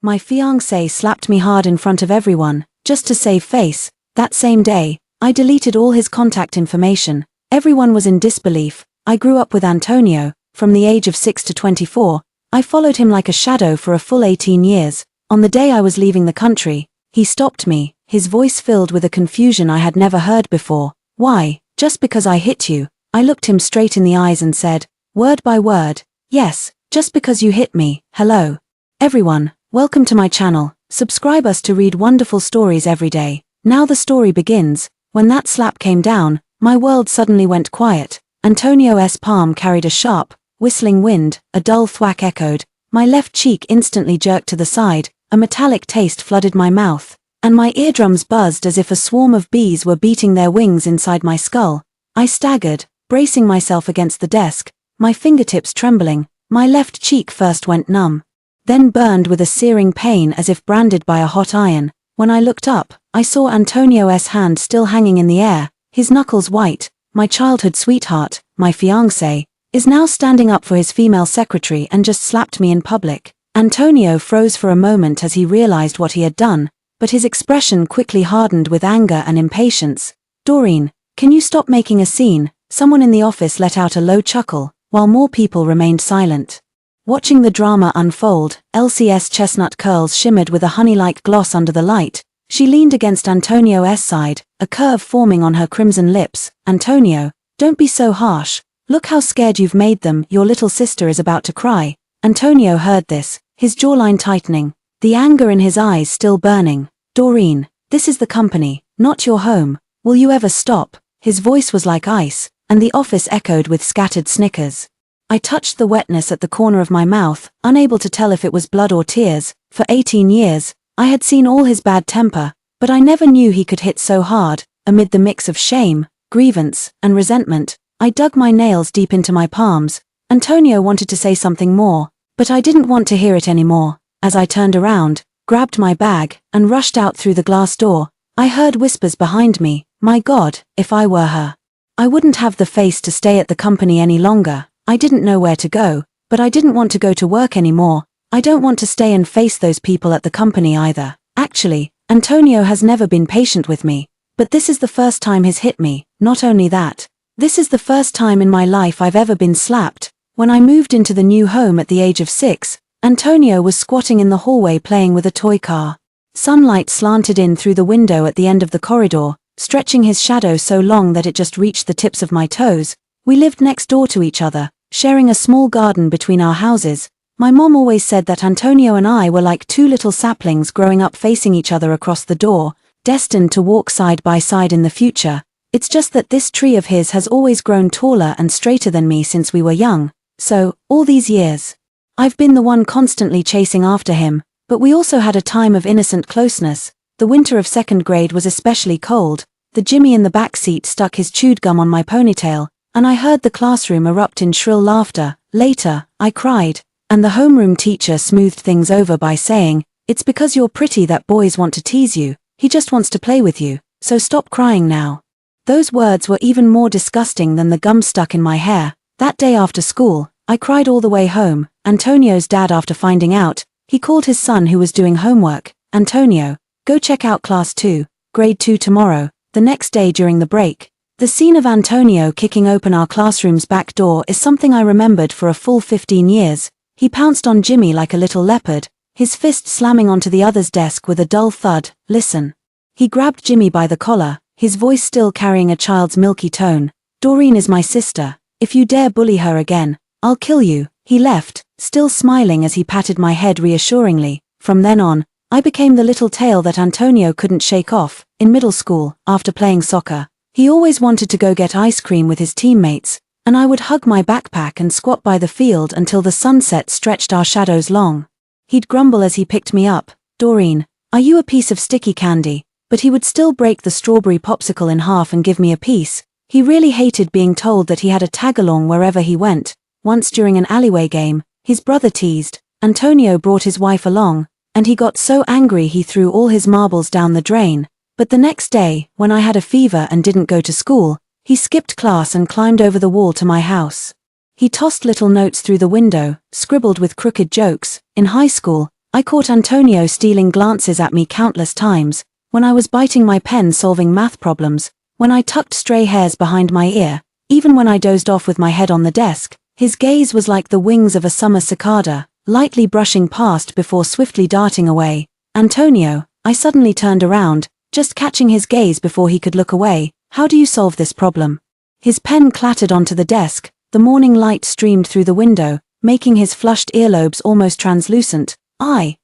my fiancé slapped me hard in front of everyone, just to save face. That same day, I deleted all his contact information. Everyone was in disbelief. I grew up with Antonio. From the age of 6 to 24, I followed him like a shadow for a full 18 years. On the day I was leaving the country, he stopped me, his voice filled with a confusion I had never heard before. Why? Just because I hit you? I looked him straight in the eyes and said, word by word, yes, just because you hit me. Hello. Everyone, welcome to my channel. Subscribe us to read wonderful stories every day. Now the story begins. When that slap came down, my world suddenly went quiet. Antonio's palm carried a sharp, whistling wind, a dull thwack echoed. My left cheek instantly jerked to the side, a metallic taste flooded my mouth, and my eardrums buzzed as if a swarm of bees were beating their wings inside my skull. I staggered, bracing myself against the desk, my fingertips trembling. My left cheek first went numb, then burned with a searing pain as if branded by a hot iron. When I looked up, I saw Antonio's hand still hanging in the air, his knuckles white. My childhood sweetheart, my fiancé, is now standing up for his female secretary and just slapped me in public. Antonio froze for a moment as he realized what he had done, but his expression quickly hardened with anger and impatience. Doreen, can you stop making a scene? Someone in the office let out a low chuckle, while more people remained silent. Watching the drama unfold, Elsie's chestnut curls shimmered with a honey-like gloss under the light. She leaned against Antonio's side, a curve forming on her crimson lips. Antonio, don't be so harsh. Look how scared you've made them. Your little sister is about to cry. Antonio heard this, his jawline tightening, the anger in his eyes still burning. Doreen, this is the company, not your home. Will you ever stop? His voice was like ice, and the office echoed with scattered snickers. I touched the wetness at the corner of my mouth, unable to tell if it was blood or tears. For 18 years, I had seen all his bad temper, but I never knew he could hit so hard. Amid the mix of shame, grievance, and resentment, I dug my nails deep into my palms. Antonio wanted to say something more, but I didn't want to hear it anymore. As I turned around, grabbed my bag, and rushed out through the glass door, I heard whispers behind me. My God, if I were her, I wouldn't have the face to stay at the company any longer. I didn't know where to go, but I didn't want to go to work anymore. I don't want to stay and face those people at the company either. Actually, Antonio has never been patient with me, but this is the first time he's hit me. Not only that, this is the first time in my life I've ever been slapped. When I moved into the new home at the age of 6, Antonio was squatting in the hallway playing with a toy car. Sunlight slanted in through the window at the end of the corridor, stretching his shadow so long that it just reached the tips of my toes. We lived next door to each other, sharing a small garden between our houses. My mom always said that Antonio and I were like two little saplings growing up facing each other across the door, destined to walk side by side in the future. It's just that this tree of his has always grown taller and straighter than me since we were young. So, all these years, I've been the one constantly chasing after him, but we also had a time of innocent closeness. The winter of 2nd grade was especially cold. The Jimmy in the back seat stuck his chewed gum on my ponytail, and I heard the classroom erupt in shrill laughter. Later, I cried, and the homeroom teacher smoothed things over by saying, "It's because you're pretty that boys want to tease you. He just wants to play with you, so stop crying now." Those words were even more disgusting than the gum stuck in my hair. That day after school, I cried all the way home. Antonio's dad, after finding out, he called his son who was doing homework. "Antonio, go check out class 2, grade 2 tomorrow." The next day during the break, the scene of Antonio kicking open our classroom's back door is something I remembered for a full 15 years. He pounced on Jimmy like a little leopard, his fist slamming onto the other's desk with a dull thud. "Listen." He grabbed Jimmy by the collar, his voice still carrying a child's milky tone. "Doreen is my sister. If you dare bully her again, I'll kill you." He left, still smiling as he patted my head reassuringly. From then on, I became the little tail that Antonio couldn't shake off. In middle school, after playing soccer, he always wanted to go get ice cream with his teammates, and I would hug my backpack and squat by the field until the sunset stretched our shadows long. He'd grumble as he picked me up, "Doreen, are you a piece of sticky candy?" But he would still break the strawberry popsicle in half and give me a piece. He really hated being told that he had a tag-along wherever he went. Once during an alleyway game, his brother teased. Antonio brought his wife along, and he got so angry he threw all his marbles down the drain. But the next day, when I had a fever and didn't go to school, he skipped class and climbed over the wall to my house. He tossed little notes through the window, scribbled with crooked jokes. In high school, I caught Antonio stealing glances at me countless times, when I was biting my pen solving math problems, when I tucked stray hairs behind my ear, even when I dozed off with my head on the desk. His gaze was like the wings of a summer cicada, lightly brushing past before swiftly darting away. Antonio, I suddenly turned around, just catching his gaze before he could look away. How do you solve this problem? His pen clattered onto the desk, the morning light streamed through the window, making his flushed earlobes almost translucent.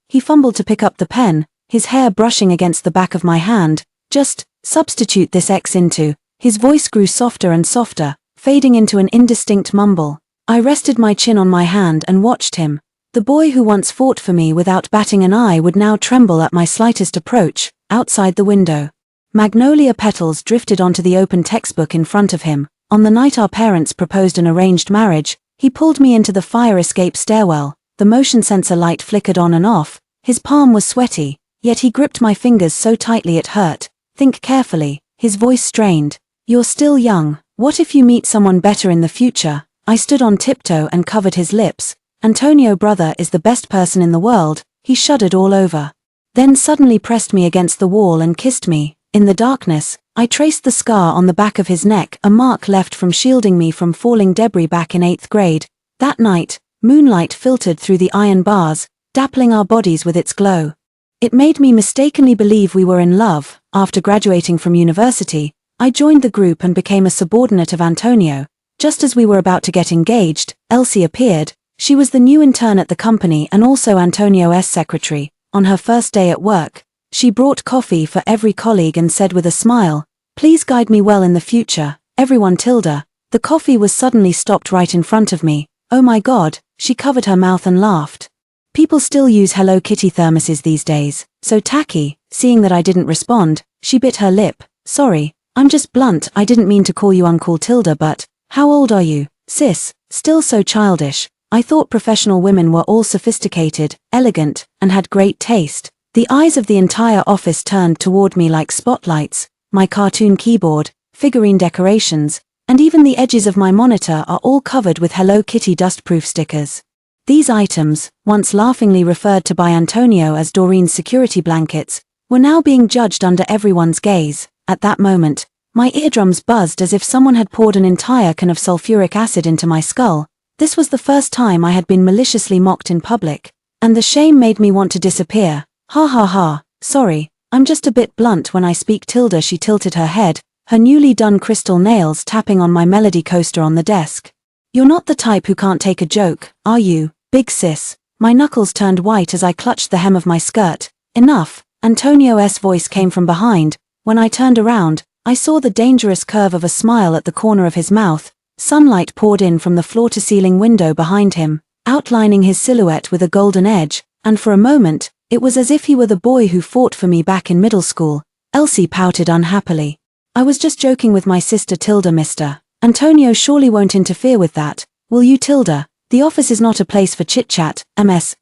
He fumbled to pick up the pen, his hair brushing against the back of my hand. Just substitute this X into. His voice grew softer and softer, fading into an indistinct mumble. I rested my chin on my hand and watched him. The boy who once fought for me without batting an eye would now tremble at my slightest approach. Outside the window, magnolia petals drifted onto the open textbook in front of him. On the night our parents proposed an arranged marriage, he pulled me into the fire escape stairwell. The motion sensor light flickered on and off. His palm was sweaty, yet he gripped my fingers so tightly it hurt. Think carefully, his voice strained. You're still young. What if you meet someone better in the future? I stood on tiptoe and covered his lips. Antonio brother is the best person in the world. He shuddered all over. Then suddenly pressed me against the wall and kissed me. In the darkness, I traced the scar on the back of his neck, a mark left from shielding me from falling debris back in 8th grade. That night, moonlight filtered through the iron bars, dappling our bodies with its glow. It made me mistakenly believe we were in love. After graduating from university, I joined the group and became a subordinate of Antonio. Just as we were about to get engaged, Elsie appeared. She was the new intern at the company and also Antonio's secretary. On her first day at work, she brought coffee for every colleague and said with a smile, "Please guide me well in the future, everyone Tilda." The coffee was suddenly stopped right in front of me. Oh my God, she covered her mouth and laughed. People still use Hello Kitty thermoses these days, so tacky. Seeing that I didn't respond, she bit her lip. "Sorry, I'm just blunt, I didn't mean to call you Uncle Tilda, but how old are you, sis?" Still so childish. I thought professional women were all sophisticated, elegant, and had great taste. The eyes of the entire office turned toward me like spotlights. My cartoon keyboard, figurine decorations, and even the edges of my monitor are all covered with Hello Kitty dustproof stickers. These items, once laughingly referred to by Antonio as Doreen's security blankets, were now being judged under everyone's gaze. At that moment, my eardrums buzzed as if someone had poured an entire can of sulfuric acid into my skull. This was the first time I had been maliciously mocked in public, and the shame made me want to disappear. Ha ha ha, sorry, I'm just a bit blunt when I speak, Tilda. She tilted her head, her newly done crystal nails tapping on my melody coaster on the desk. You're not the type who can't take a joke, are you, big sis? My knuckles turned white as I clutched the hem of my skirt. Enough, Antonio's voice came from behind. When I turned around, I saw the dangerous curve of a smile at the corner of his mouth. Sunlight poured in from the floor-to-ceiling window behind him, outlining his silhouette with a golden edge, and for a moment, it was as if he were the boy who fought for me back in middle school. Elsie pouted unhappily. I was just joking with my sister Tilda, mister. Antonio surely won't interfere with that, will you, Tilda? The office is not a place for chit-chat.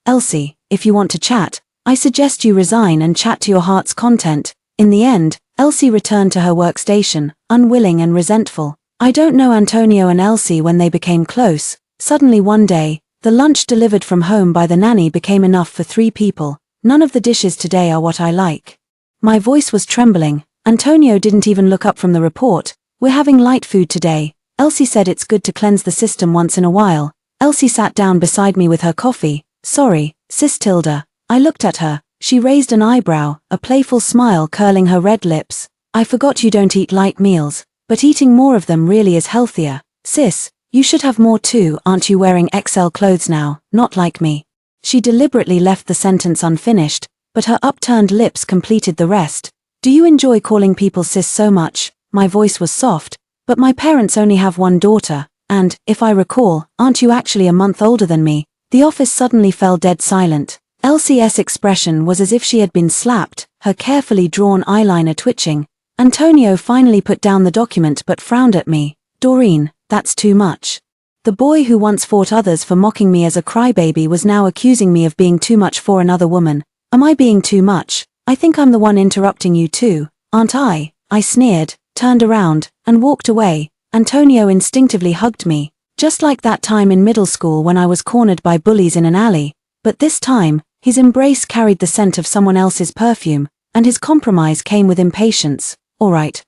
Elsie, if you want to chat, I suggest you resign and chat to your heart's content. In the end, Elsie returned to her workstation, unwilling and resentful. I don't know Antonio and Elsie when they became close. Suddenly one day, the lunch delivered from home by the nanny became enough for 3 people. None of the dishes today are what I like. My voice was trembling. Antonio didn't even look up from the report. We're having light food today. Elsie said it's good to cleanse the system once in a while. Elsie sat down beside me with her coffee. Sorry, sis Tilda. I looked at her. She raised an eyebrow, a playful smile curling her red lips. I forgot you don't eat light meals. But eating more of them really is healthier. Sis, you should have more too. Aren't you wearing XL clothes now? Not like me. She deliberately left the sentence unfinished, but her upturned lips completed the rest. Do you enjoy calling people sis so much? My voice was soft, but my parents only have one daughter, and, if I recall, aren't you actually a month older than me? The office suddenly fell dead silent. Elsie's expression was as if she had been slapped, her carefully drawn eyeliner twitching. Antonio finally put down the document but frowned at me. Doreen, that's too much. The boy who once fought others for mocking me as a crybaby was now accusing me of being too much for another woman. Am I being too much? I think I'm the one interrupting you too, aren't I? I sneered, turned around, and walked away. Antonio instinctively hugged me, just like that time in middle school when I was cornered by bullies in an alley. But this time, His embrace carried the scent of someone else's perfume, and his compromise came with impatience. All right.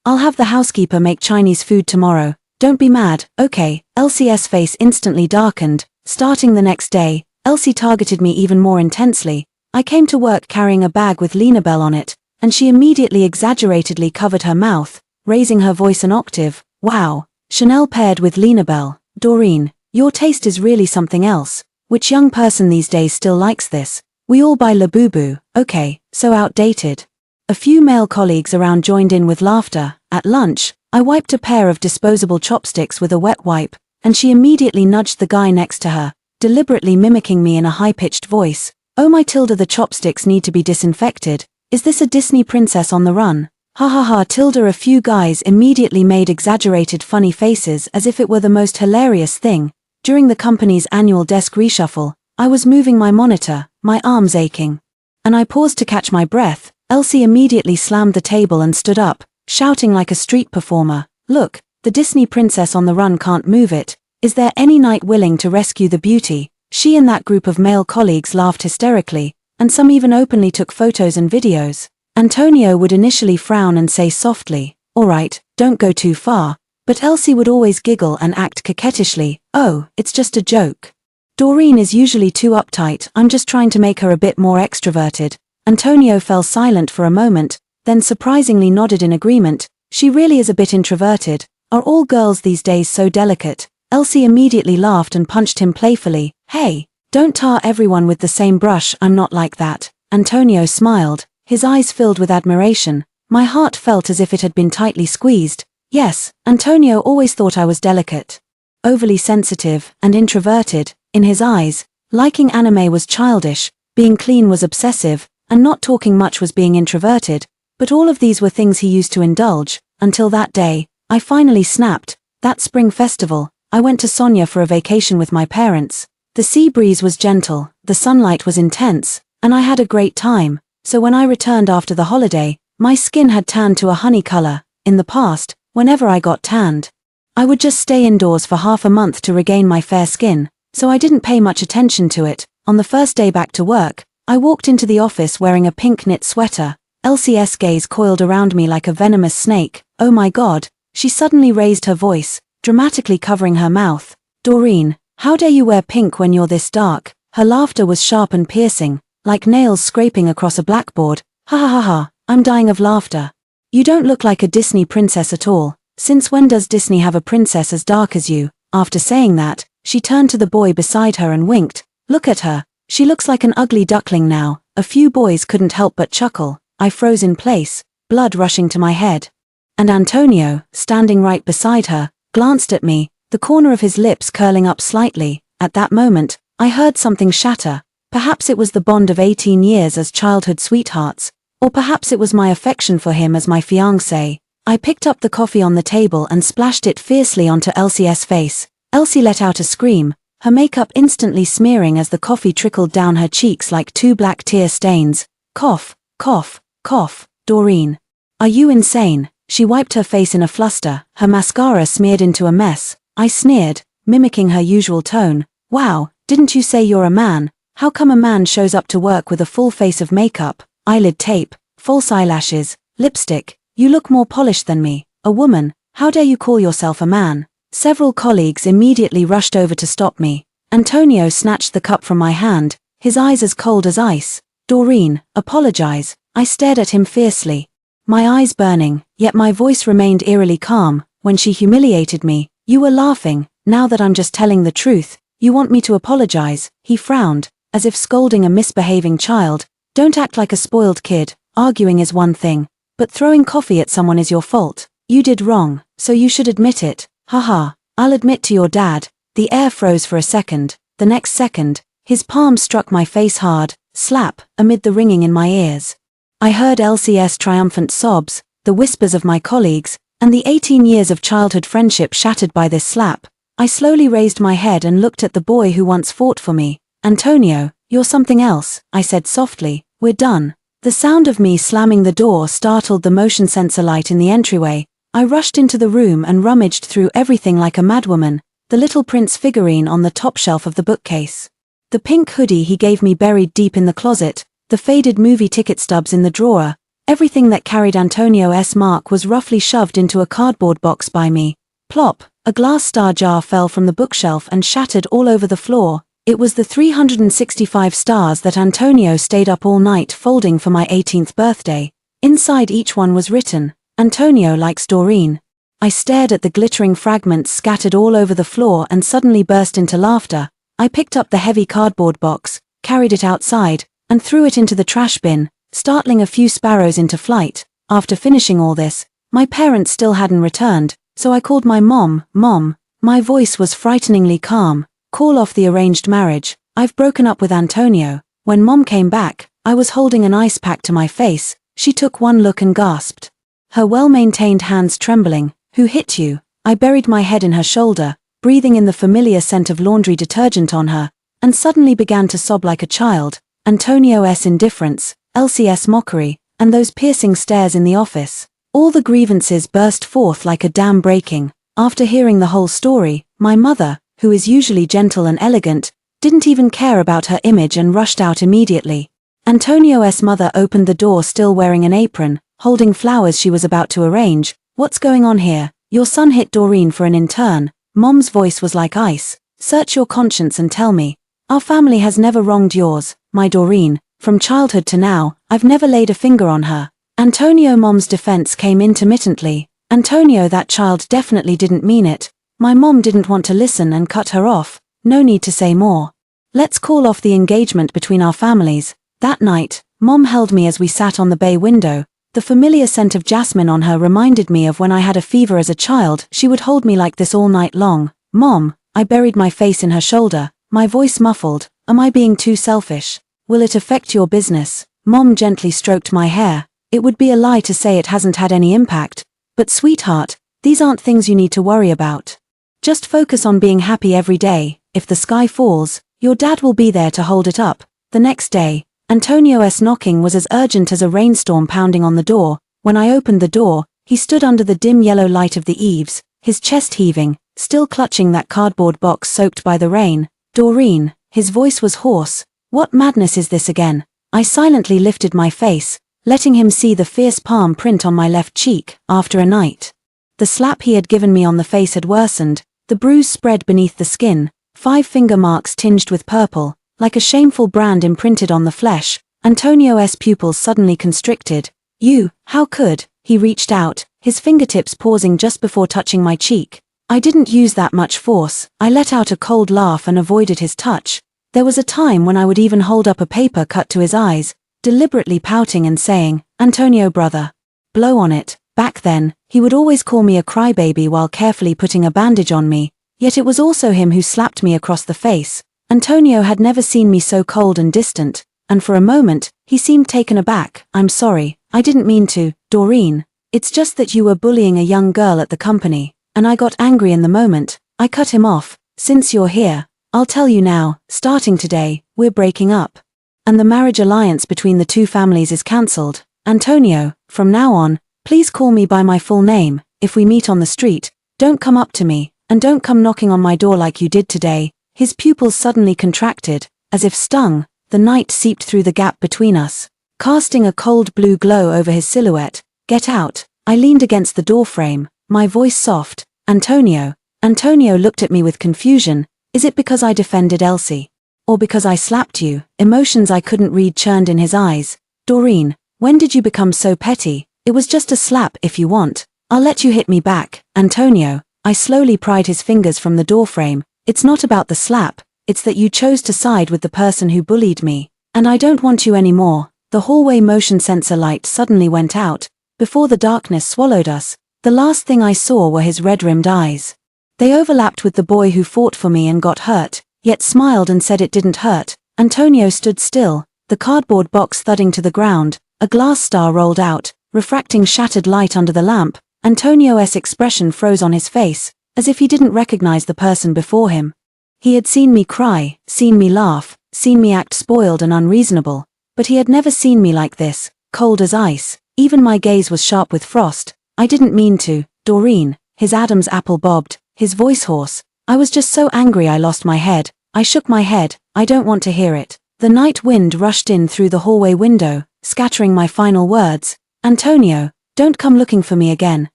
I'll have the housekeeper make Chinese food tomorrow. Don't be mad, okay? Elsie's face instantly darkened. Starting the next day, Elsie targeted me even more intensely. I came to work carrying a bag with Linabelle on it, and she immediately exaggeratedly covered her mouth, raising her voice an octave. Wow. Chanel paired with Linabelle. Doreen, your taste is really something else. Which young person these days still likes this? We all buy Labubu. Okay, so outdated. A few male colleagues around joined in with laughter. At lunch, I wiped a pair of disposable chopsticks with a wet wipe, and she immediately nudged the guy next to her, deliberately mimicking me in a high-pitched voice. Oh my Tilda, the chopsticks need to be disinfected. Is this a Disney princess on the run? Ha ha ha Tilda. A few guys immediately made exaggerated funny faces as if it were the most hilarious thing. During the company's annual desk reshuffle, I was moving my monitor, my arms aching. And I paused to catch my breath. Elsie immediately slammed the table and stood up, shouting like a street performer. Look, the Disney princess on the run can't move it. Is there any knight willing to rescue the beauty? She and that group of male colleagues laughed hysterically, and some even openly took photos and videos. Antonio would initially frown and say softly, all right, don't go too far, but Elsie would always giggle and act coquettishly, oh, it's just a joke. Doreen is usually too uptight, I'm just trying to make her a bit more extroverted. Antonio fell silent for a moment, then surprisingly nodded in agreement. She really is a bit introverted. Are all girls these days so delicate? Elsie immediately laughed and punched him playfully. Hey, don't tar everyone with the same brush, I'm not like that. Antonio smiled, his eyes filled with admiration. My heart felt as if it had been tightly squeezed. Yes, Antonio always thought I was delicate. Overly sensitive and introverted. In his eyes, liking anime was childish, being clean was obsessive, and not talking much was being introverted. But all of these were things he used to indulge, until that day, I finally snapped. That spring festival, I went to Sonia for a vacation with my parents. The sea breeze was gentle, the sunlight was intense, and I had a great time. So when I returned after the holiday, my skin had tanned to a honey color. In the past, whenever I got tanned, I would just stay indoors for half a month to regain my fair skin, so I didn't pay much attention to it. On the first day back to work, I walked into the office wearing a pink knit sweater. Elsie's gaze coiled around me like a venomous snake. Oh my God, she suddenly raised her voice, dramatically covering her mouth. Doreen, how dare you wear pink when you're this dark? Her laughter was sharp and piercing, like nails scraping across a blackboard. Ha ha ha ha, I'm dying of laughter. You don't look like a Disney princess at all. Since when does Disney have a princess as dark as you? After saying that, she turned to the boy beside her and winked. Look at her, she looks like an ugly duckling now. A few boys couldn't help but chuckle. I froze in place, blood rushing to my head. And Antonio, standing right beside her, glanced at me, the corner of his lips curling up slightly. At that moment, I heard something shatter. Perhaps it was the bond of 18 years as childhood sweethearts, or perhaps it was my affection for him as my fiancé. I picked up the coffee on the table and splashed it fiercely onto Elsie's face. Elsie let out a scream, her makeup instantly smearing as the coffee trickled down her cheeks like two black tear stains. Cough, cough, cough. Doreen, are you insane? She wiped her face in a fluster, her mascara smeared into a mess. I sneered, mimicking her usual tone. Wow, didn't you say you're a man? How come a man shows up to work with a full face of makeup, eyelid tape, false eyelashes, lipstick? You look more polished than me. A woman, how dare you call yourself a man? Several colleagues immediately rushed over to stop me. Antonio snatched the cup from my hand, his eyes as cold as ice. Doreen, apologize. I stared at him fiercely, my eyes burning, yet my voice remained eerily calm. When she humiliated me, you were laughing. Now that I'm just telling the truth, you want me to apologize? He frowned, as if scolding a misbehaving child. Don't act like a spoiled kid. Arguing is one thing, but throwing coffee at someone is your fault. You did wrong, so you should admit it. Haha, I'll admit to your dad. The air froze for a second. The next second, his palm struck my face hard, slap, amid the ringing in my ears. I heard Elsie's triumphant sobs, the whispers of my colleagues, and the 18 years of childhood friendship shattered by this slap. I slowly raised my head and looked at the boy who once fought for me. Antonio, you're something else, I said softly. We're done. The sound of me slamming the door startled the motion sensor light in the entryway. I rushed into the room and rummaged through everything like a madwoman, the Little Prince figurine on the top shelf of the bookcase. The pink hoodie he gave me buried deep in the closet, the faded movie ticket stubs in the drawer, everything that carried Antonio S. mark was roughly shoved into a cardboard box by me. Plop, a glass star jar fell from the bookshelf and shattered all over the floor. It was the 365 stars that Antonio stayed up all night folding for my 18th birthday. Inside each one was written, "Antonio likes Doreen." I stared at the glittering fragments scattered all over the floor and suddenly burst into laughter. I picked up the heavy cardboard box, carried it outside, and threw it into the trash bin, startling a few sparrows into flight. After finishing all this, my parents still hadn't returned, so I called my mom. "Mom." My voice was frighteningly calm. "Call off the arranged marriage. I've broken up with Antonio." When Mom came back, I was holding an ice pack to my face. She took one look and gasped. Her well-maintained hands trembling. "Who hit you?" I buried my head in her shoulder, breathing in the familiar scent of laundry detergent on her, and suddenly began to sob like a child. Antonio's indifference, Elsie's mockery, and those piercing stares in the office. All the grievances burst forth like a dam breaking. After hearing the whole story, my mother, who is usually gentle and elegant, didn't even care about her image and rushed out immediately. Antonio's mother opened the door still wearing an apron, holding flowers she was about to arrange. "What's going on here? Your son hit Doreen for an intern." Mom's voice was like ice. "Search your conscience and tell me. Our family has never wronged yours, my Doreen. From childhood to now, I've never laid a finger on her." Antonio. Mom's defense came intermittently. "Antonio, that child definitely didn't mean it." My mom didn't want to listen and cut her off. "No need to say more. Let's call off the engagement between our families." That night, Mom held me as we sat on the bay window. The familiar scent of jasmine on her reminded me of when I had a fever as a child. She would hold me like this all night long. "Mom," I buried my face in her shoulder, my voice muffled. "Am I being too selfish? Will it affect your business?" Mom gently stroked my hair. "It would be a lie to say it hasn't had any impact. But sweetheart, these aren't things you need to worry about. Just focus on being happy every day. If the sky falls, your dad will be there to hold it up." The next day, Antonio's knocking was as urgent as a rainstorm pounding on the door. When I opened the door, he stood under the dim yellow light of the eaves, his chest heaving, still clutching that cardboard box soaked by the rain. "Doreen," his voice was hoarse. "What madness is this again?" I silently lifted my face, letting him see the fierce palm print on my left cheek. After a night, the slap he had given me on the face had worsened, the bruise spread beneath the skin, 5 finger marks tinged with purple, like a shameful brand imprinted on the flesh. Antonio's pupils suddenly constricted. "You, how could?" He reached out, his fingertips pausing just before touching my cheek. I didn't use that much force. I let out a cold laugh and avoided his touch. There was a time when I would even hold up a paper cut to his eyes, deliberately pouting and saying, "Antonio brother, blow on it." Back then, he would always call me a crybaby while carefully putting a bandage on me, yet it was also him who slapped me across the face. Antonio had never seen me so cold and distant, and for a moment, he seemed taken aback. "I'm sorry, I didn't mean to, Doreen. It's just that you were bullying a young girl at the company, and I got angry in the moment." I cut him off. "Since you're here, I'll tell you now, starting today, we're breaking up. And the marriage alliance between the two families is cancelled. Antonio, from now on, please call me by my full name. If we meet on the street, don't come up to me, and don't come knocking on my door like you did today." His pupils suddenly contracted, as if stung. The night seeped through the gap between us, casting a cold blue glow over his silhouette. "Get out." I leaned against the doorframe, my voice soft. "Antonio." Antonio looked at me with confusion. "Is it because I defended Elsie? Or because I slapped you?" Emotions I couldn't read churned in his eyes. "Doreen, when did you become so petty? It was just a slap. If you want, I'll let you hit me back." "Antonio." I slowly pried his fingers from the doorframe. "It's not about the slap, it's that you chose to side with the person who bullied me, and I don't want you anymore." The hallway motion sensor light suddenly went out. Before the darkness swallowed us, the last thing I saw were his red-rimmed eyes. They overlapped with the boy who fought for me and got hurt, yet smiled and said it didn't hurt. Antonio stood still, the cardboard box thudding to the ground. A glass star rolled out, refracting shattered light under the lamp. Antonio's expression froze on his face, as if he didn't recognize the person before him. He had seen me cry, seen me laugh, seen me act spoiled and unreasonable, but he had never seen me like this, cold as ice. Even my gaze was sharp with frost. "I didn't mean to, Doreen." His Adam's apple bobbed, his voice hoarse. "I was just so angry I lost my head." I shook my head. I don't want to hear it. The night wind rushed in through the hallway window, scattering my final words. Antonio, don't come looking for me again.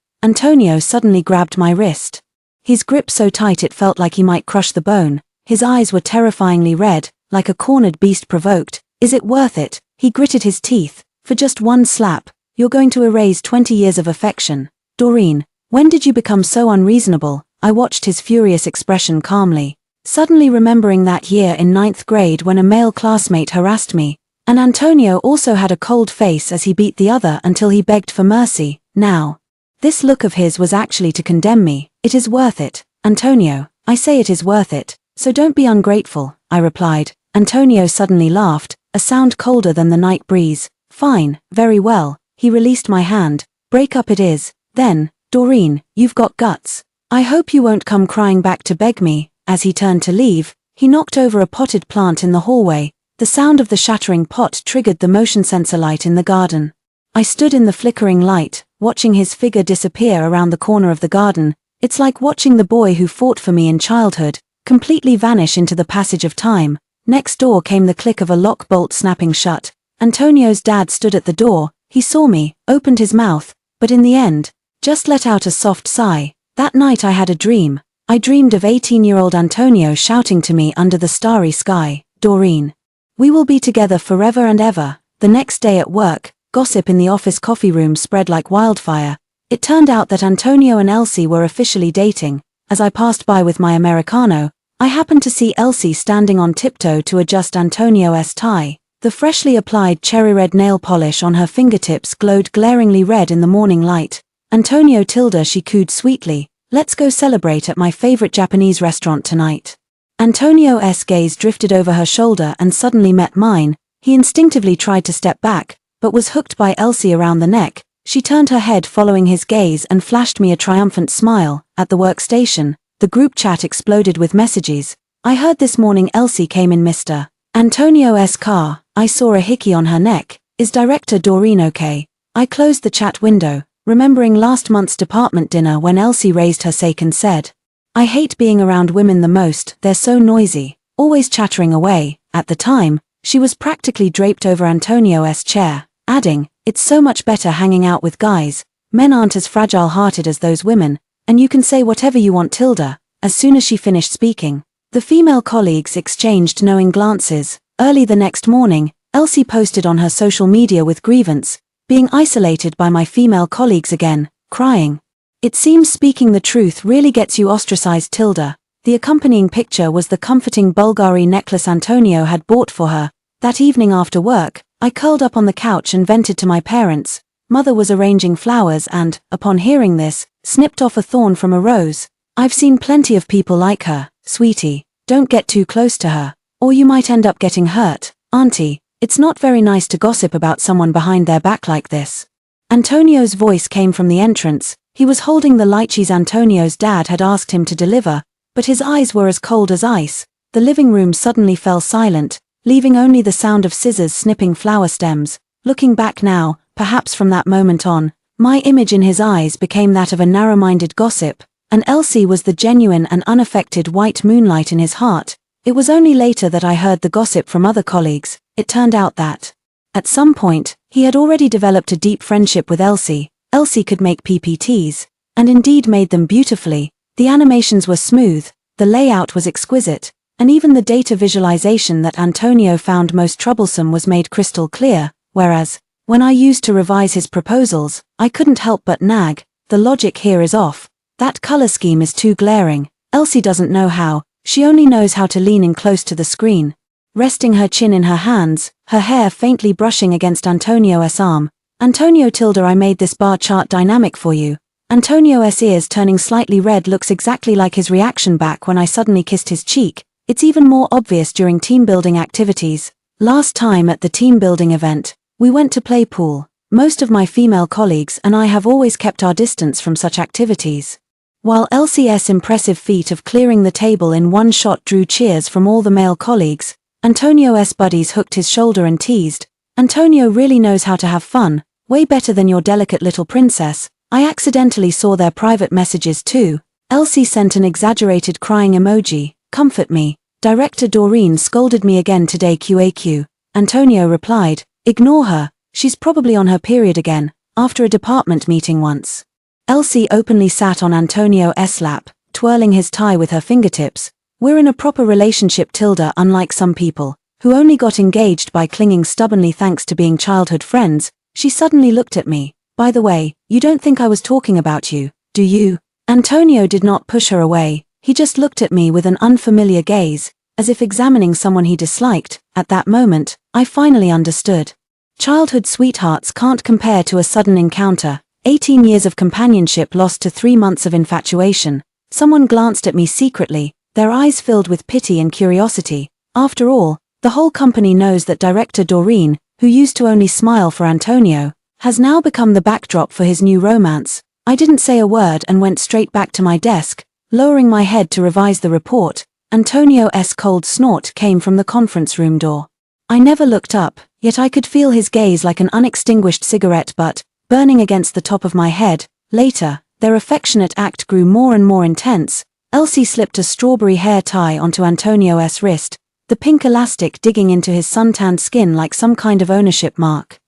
Antonio suddenly grabbed my wrist. His grip so tight it felt like he might crush the bone. His eyes were terrifyingly red, like a cornered beast provoked. Is it worth it? He gritted his teeth. For just one slap, you're going to erase 20 years of affection. Doreen, when did you become so unreasonable? I watched his furious expression calmly, suddenly remembering that year in 9th grade when a male classmate harassed me, and Antonio also had a cold face as he beat the other until he begged for mercy. Now, this look of his was actually to condemn me. It is worth it, Antonio. I say it is worth it, so don't be ungrateful, I replied. Antonio suddenly laughed, a sound colder than the night breeze. Fine, very well. He released my hand. Break up it is. Then, Doreen, you've got guts. I hope you won't come crying back to beg me. As he turned to leave, he knocked over a potted plant in the hallway. The sound of the shattering pot triggered the motion sensor light in the garden. I stood in the flickering light, watching his figure disappear around the corner of the garden. It's like watching the boy who fought for me in childhood completely vanish into the passage of time. Next door came the click of a lock bolt snapping shut. Antonio's dad stood at the door. He saw me, opened his mouth, but in the end, just let out a soft sigh. That night I had a dream. I dreamed of 18-year-old Antonio shouting to me under the starry sky, Doreen, we will be together forever and ever. The next day at work, gossip in the office coffee room spread like wildfire. It turned out that Antonio and Elsie were officially dating. As I passed by with my Americano, I happened to see Elsie standing on tiptoe to adjust Antonio's tie. The freshly applied cherry-red nail polish on her fingertips glowed glaringly red in the morning light. Antonio Tilda, she cooed sweetly, let's go celebrate at my favorite Japanese restaurant tonight. Antonio's gaze drifted over her shoulder and suddenly met mine. He instinctively tried to step back, but was hooked by Elsie around the neck. She turned her head following his gaze and flashed me a triumphant smile. At the workstation, the group chat exploded with messages. I heard this morning Elsie came in Mr. Antonio's car. I saw a hickey on her neck. Is Director Doreen okay? I closed the chat window, remembering last month's department dinner when Elsie raised her sake and said, I hate being around women the most, they're so noisy, always chattering away. At the time, she was practically draped over Antonio's chair, adding, it's so much better hanging out with guys. Men aren't as fragile-hearted as those women, and you can say whatever you want, Tilda. As soon as she finished speaking, the female colleagues exchanged knowing glances. Early the next morning, Elsie posted on her social media with grievance, being isolated by my female colleagues again, crying. It seems speaking the truth really gets you ostracized, Tilda. The accompanying picture was the comforting Bulgari necklace Antonio had bought for her. That evening after work, I curled up on the couch and vented to my parents. Mother was arranging flowers and, upon hearing this, snipped off a thorn from a rose. I've seen plenty of people like her, sweetie. Don't get too close to her, or you might end up getting hurt. Auntie, it's not very nice to gossip about someone behind their back like this. Antonio's voice came from the entrance. He was holding the lychees Antonio's dad had asked him to deliver, but his eyes were as cold as ice. The living room suddenly fell silent, leaving only the sound of scissors snipping flower stems. Looking back now, perhaps from that moment on, my image in his eyes became that of a narrow-minded gossip, and Elsie was the genuine and unaffected white moonlight in his heart. It was only later that I heard the gossip from other colleagues. It turned out that, at some point, he had already developed a deep friendship with Elsie. Elsie could make PPTs, and indeed made them beautifully. The animations were smooth, the layout was exquisite, and even the data visualization that Antonio found most troublesome was made crystal clear, whereas, when I used to revise his proposals, I couldn't help but nag, the logic here is off. That color scheme is too glaring. Elsie doesn't know how, she only knows how to lean in close to the screen. Resting her chin in her hands, her hair faintly brushing against Antonio's arm. Antonio Tilda, I made this bar chart dynamic for you. Antonio's ears turning slightly red looks exactly like his reaction back when I suddenly kissed his cheek. It's even more obvious during team building activities. Last time at the team building event, we went to play pool. Most of my female colleagues and I have always kept our distance from such activities. While Elsie's impressive feat of clearing the table in one shot drew cheers from all the male colleagues, Antonio's buddies hooked his shoulder and teased, Antonio really knows how to have fun, way better than your delicate little princess. I accidentally saw their private messages too. Elsie sent an exaggerated crying emoji. Comfort me. Director Doreen scolded me again today QAQ. Antonio replied, ignore her, she's probably on her period again, after a department meeting once. Elsie openly sat on Antonio's lap, twirling his tie with her fingertips. We're in a proper relationship Tilda, unlike some people, who only got engaged by clinging stubbornly thanks to being childhood friends. She suddenly looked at me. By the way, you don't think I was talking about you, do you? Antonio did not push her away, he just looked at me with an unfamiliar gaze, as if examining someone he disliked. At that moment, I finally understood. Childhood sweethearts can't compare to a sudden encounter, 18 years of companionship lost to 3 months of infatuation. Someone glanced at me secretly, their eyes filled with pity and curiosity. After all, the whole company knows that Director Doreen, who used to only smile for Antonio, has now become the backdrop for his new romance. I didn't say a word and went straight back to my desk, lowering my head to revise the report. Antonio's cold snort came from the conference room door. I never looked up, yet I could feel his gaze like an unextinguished cigarette butt, burning against the top of my head. Later, their affectionate act grew more and more intense. Elsie slipped a strawberry hair tie onto Antonio's wrist, the pink elastic digging into his suntanned skin like some kind of ownership mark.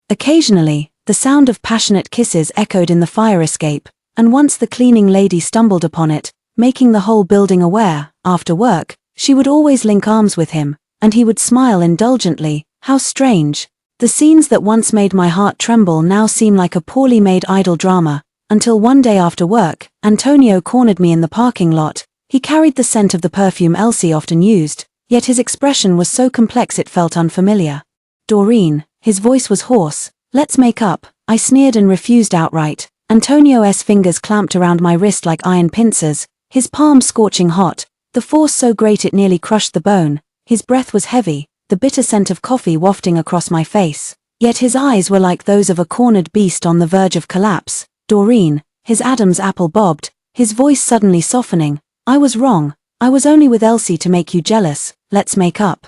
Occasionally, the sound of passionate kisses echoed in the fire escape, and once the cleaning lady stumbled upon it, making the whole building aware. After work, she would always link arms with him, and he would smile indulgently. How strange. The scenes that once made my heart tremble now seem like a poorly made idle drama. Until one day after work, Antonio cornered me in the parking lot. He carried the scent of the perfume Elsie often used, yet his expression was so complex it felt unfamiliar. Doreen, his voice was hoarse. Let's make up, I sneered and refused outright. Antonio's fingers clamped around my wrist like iron pincers, his palm scorching hot, the force so great it nearly crushed the bone. His breath was heavy, the bitter scent of coffee wafting across my face. Yet his eyes were like those of a cornered beast on the verge of collapse. Doreen, his Adam's apple bobbed, his voice suddenly softening. I was wrong, I was only with Elsie to make you jealous. Let's make up.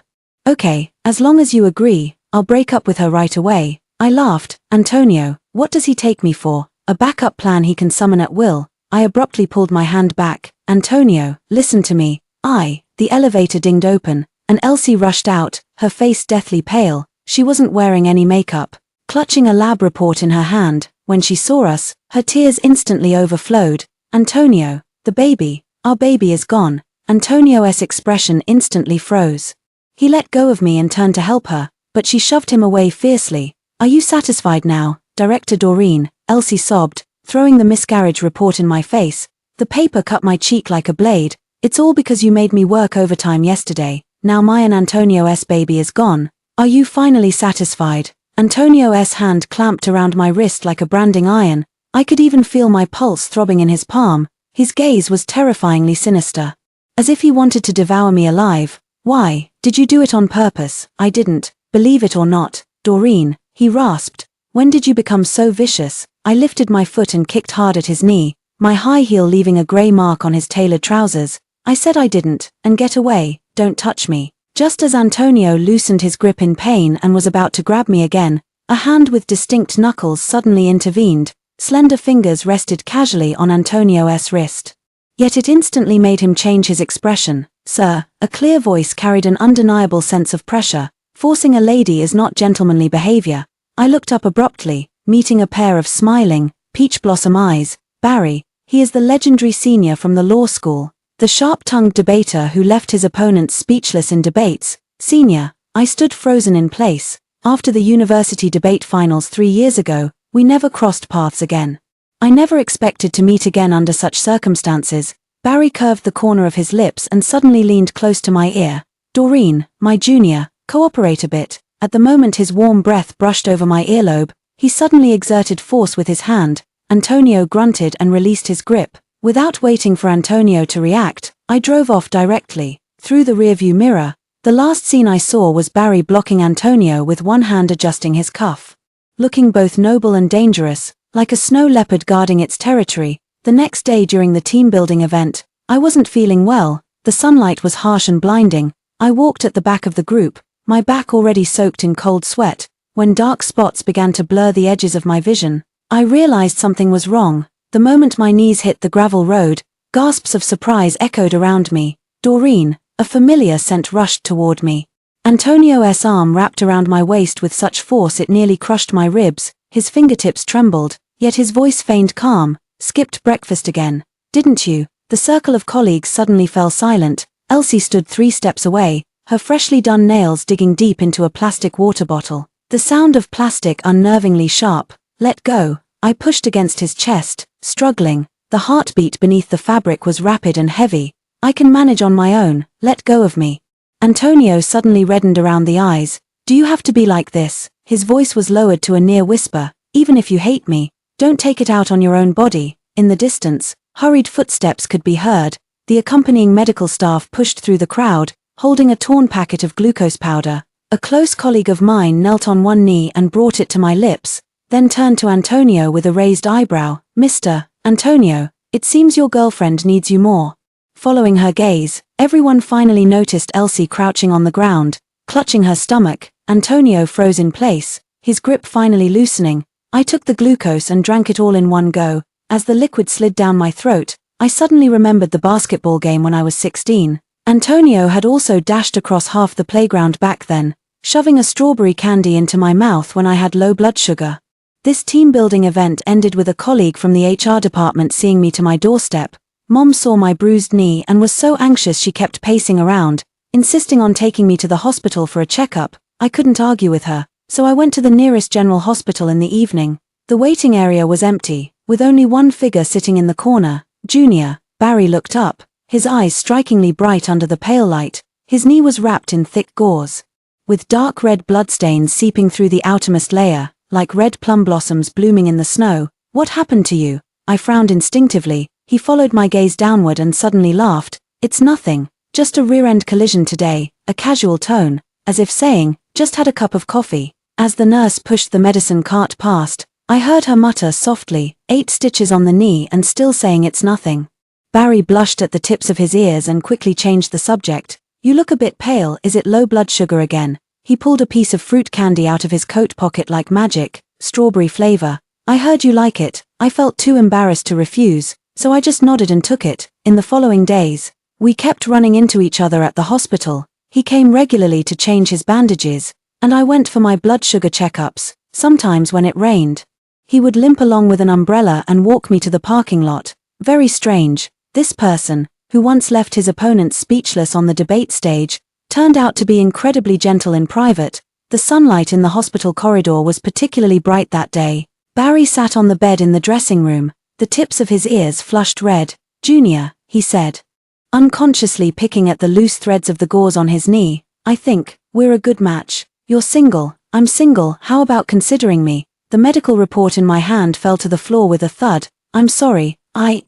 Okay, as long as you agree, I'll break up with her right away. I laughed. Antonio, what does he take me for? A backup plan he can summon at will? I abruptly pulled my hand back. Antonio, listen to me. The elevator dinged open, and Elsie rushed out, her face deathly pale. She wasn't wearing any makeup, clutching a lab report in her hand. When she saw us, her tears instantly overflowed. Antonio, the baby, our baby is gone. Antonio's expression instantly froze. He let go of me and turned to help her, but she shoved him away fiercely. Are you satisfied now, Director Doreen? Elsie sobbed, throwing the miscarriage report in my face. The paper cut my cheek like a blade. It's all because you made me work overtime yesterday. Now my and Antonio's baby is gone. Are you finally satisfied? Antonio's hand clamped around my wrist like a branding iron. I could even feel my pulse throbbing in his palm. His gaze was terrifyingly sinister, as if he wanted to devour me alive. Why, did you do it on purpose? I didn't, believe it or not. Doreen, he rasped. When did you become so vicious? I lifted my foot and kicked hard at his knee, my high heel leaving a grey mark on his tailored trousers. I said I didn't, and get away, don't touch me. Just as Antonio loosened his grip in pain and was about to grab me again, a hand with distinct knuckles suddenly intervened. Slender fingers rested casually on Antonio's wrist. Yet it instantly made him change his expression. Sir, a clear voice carried an undeniable sense of pressure. Forcing a lady is not gentlemanly behavior. I looked up abruptly, meeting a pair of smiling, peach blossom eyes. Barry, he is the legendary senior from the law school, the sharp-tongued debater who left his opponents speechless in debates. Senior, I stood frozen in place. After the university debate finals 3 years ago, we never crossed paths again. I never expected to meet again under such circumstances. Barry curved the corner of his lips and suddenly leaned close to my ear. Doreen, my junior, cooperate a bit. At the moment his warm breath brushed over my earlobe, he suddenly exerted force with his hand. Antonio grunted and released his grip. Without waiting for Antonio to react, I drove off directly. Through the rearview mirror, the last scene I saw was Barry blocking Antonio with one hand adjusting his cuff. Looking both noble and dangerous, like a snow leopard guarding its territory. The next day during the team-building event, I wasn't feeling well. The sunlight was harsh and blinding. I walked at the back of the group, my back already soaked in cold sweat. When dark spots began to blur the edges of my vision, I realized something was wrong. The moment my knees hit the gravel road, gasps of surprise echoed around me. Doreen, a familiar scent rushed toward me. Antonio's arm wrapped around my waist with such force it nearly crushed my ribs, his fingertips trembled, yet his voice feigned calm. "Skipped breakfast again, didn't you?" The circle of colleagues suddenly fell silent. Elsie stood 3 steps away, her freshly done nails digging deep into a plastic water bottle. The sound of plastic unnervingly sharp. "Let go." I pushed against his chest, struggling. The heartbeat beneath the fabric was rapid and heavy. "I can manage on my own, let go of me." Antonio suddenly reddened around the eyes. "Do you have to be like this?" His voice was lowered to a near whisper. "Even if you hate me, don't take it out on your own body." In the distance, hurried footsteps could be heard. The accompanying medical staff pushed through the crowd, holding a torn packet of glucose powder. A close colleague of mine knelt on one knee and brought it to my lips, then turned to Antonio with a raised eyebrow. "Mr. Antonio, it seems your girlfriend needs you more." Following her gaze, everyone finally noticed Elsie crouching on the ground, clutching her stomach. Antonio froze in place, his grip finally loosening. I took the glucose and drank it all in one go. As the liquid slid down my throat, I suddenly remembered the basketball game when I was 16. Antonio had also dashed across half the playground back then, shoving a strawberry candy into my mouth when I had low blood sugar. This team-building event ended with a colleague from the HR department seeing me to my doorstep. Mom saw my bruised knee and was so anxious she kept pacing around, insisting on taking me to the hospital for a checkup. I couldn't argue with her, so I went to the nearest general hospital in the evening. The waiting area was empty, with only one figure sitting in the corner. "Junior." Barry looked up, his eyes strikingly bright under the pale light. His knee was wrapped in thick gauze, with dark red bloodstains seeping through the outermost layer, like red plum blossoms blooming in the snow. "What happened to you?" I frowned instinctively. He followed my gaze downward and suddenly laughed. "It's nothing, just a rear-end collision today," a casual tone, as if saying, "Just had a cup of coffee." As the nurse pushed the medicine cart past, I heard her mutter softly, 8 stitches on the knee and still saying it's nothing. Barry blushed at the tips of his ears and quickly changed the subject. "You look a bit pale, is it low blood sugar again?" He pulled a piece of fruit candy out of his coat pocket like magic, strawberry flavor. "I heard you like it." I felt too embarrassed to refuse, so I just nodded and took it. In the following days, we kept running into each other at the hospital. He came regularly to change his bandages, and I went for my blood sugar checkups. Sometimes when it rained, he would limp along with an umbrella and walk me to the parking lot. Very strange. This person, who once left his opponents speechless on the debate stage, turned out to be incredibly gentle in private. The sunlight in the hospital corridor was particularly bright that day. Barry sat on the bed in the dressing room, the tips of his ears flushed red. "Junior," he said, unconsciously picking at the loose threads of the gauze on his knee, "I think we're a good match. You're single, I'm single, how about considering me?" The medical report in my hand fell to the floor with a thud. "I'm sorry,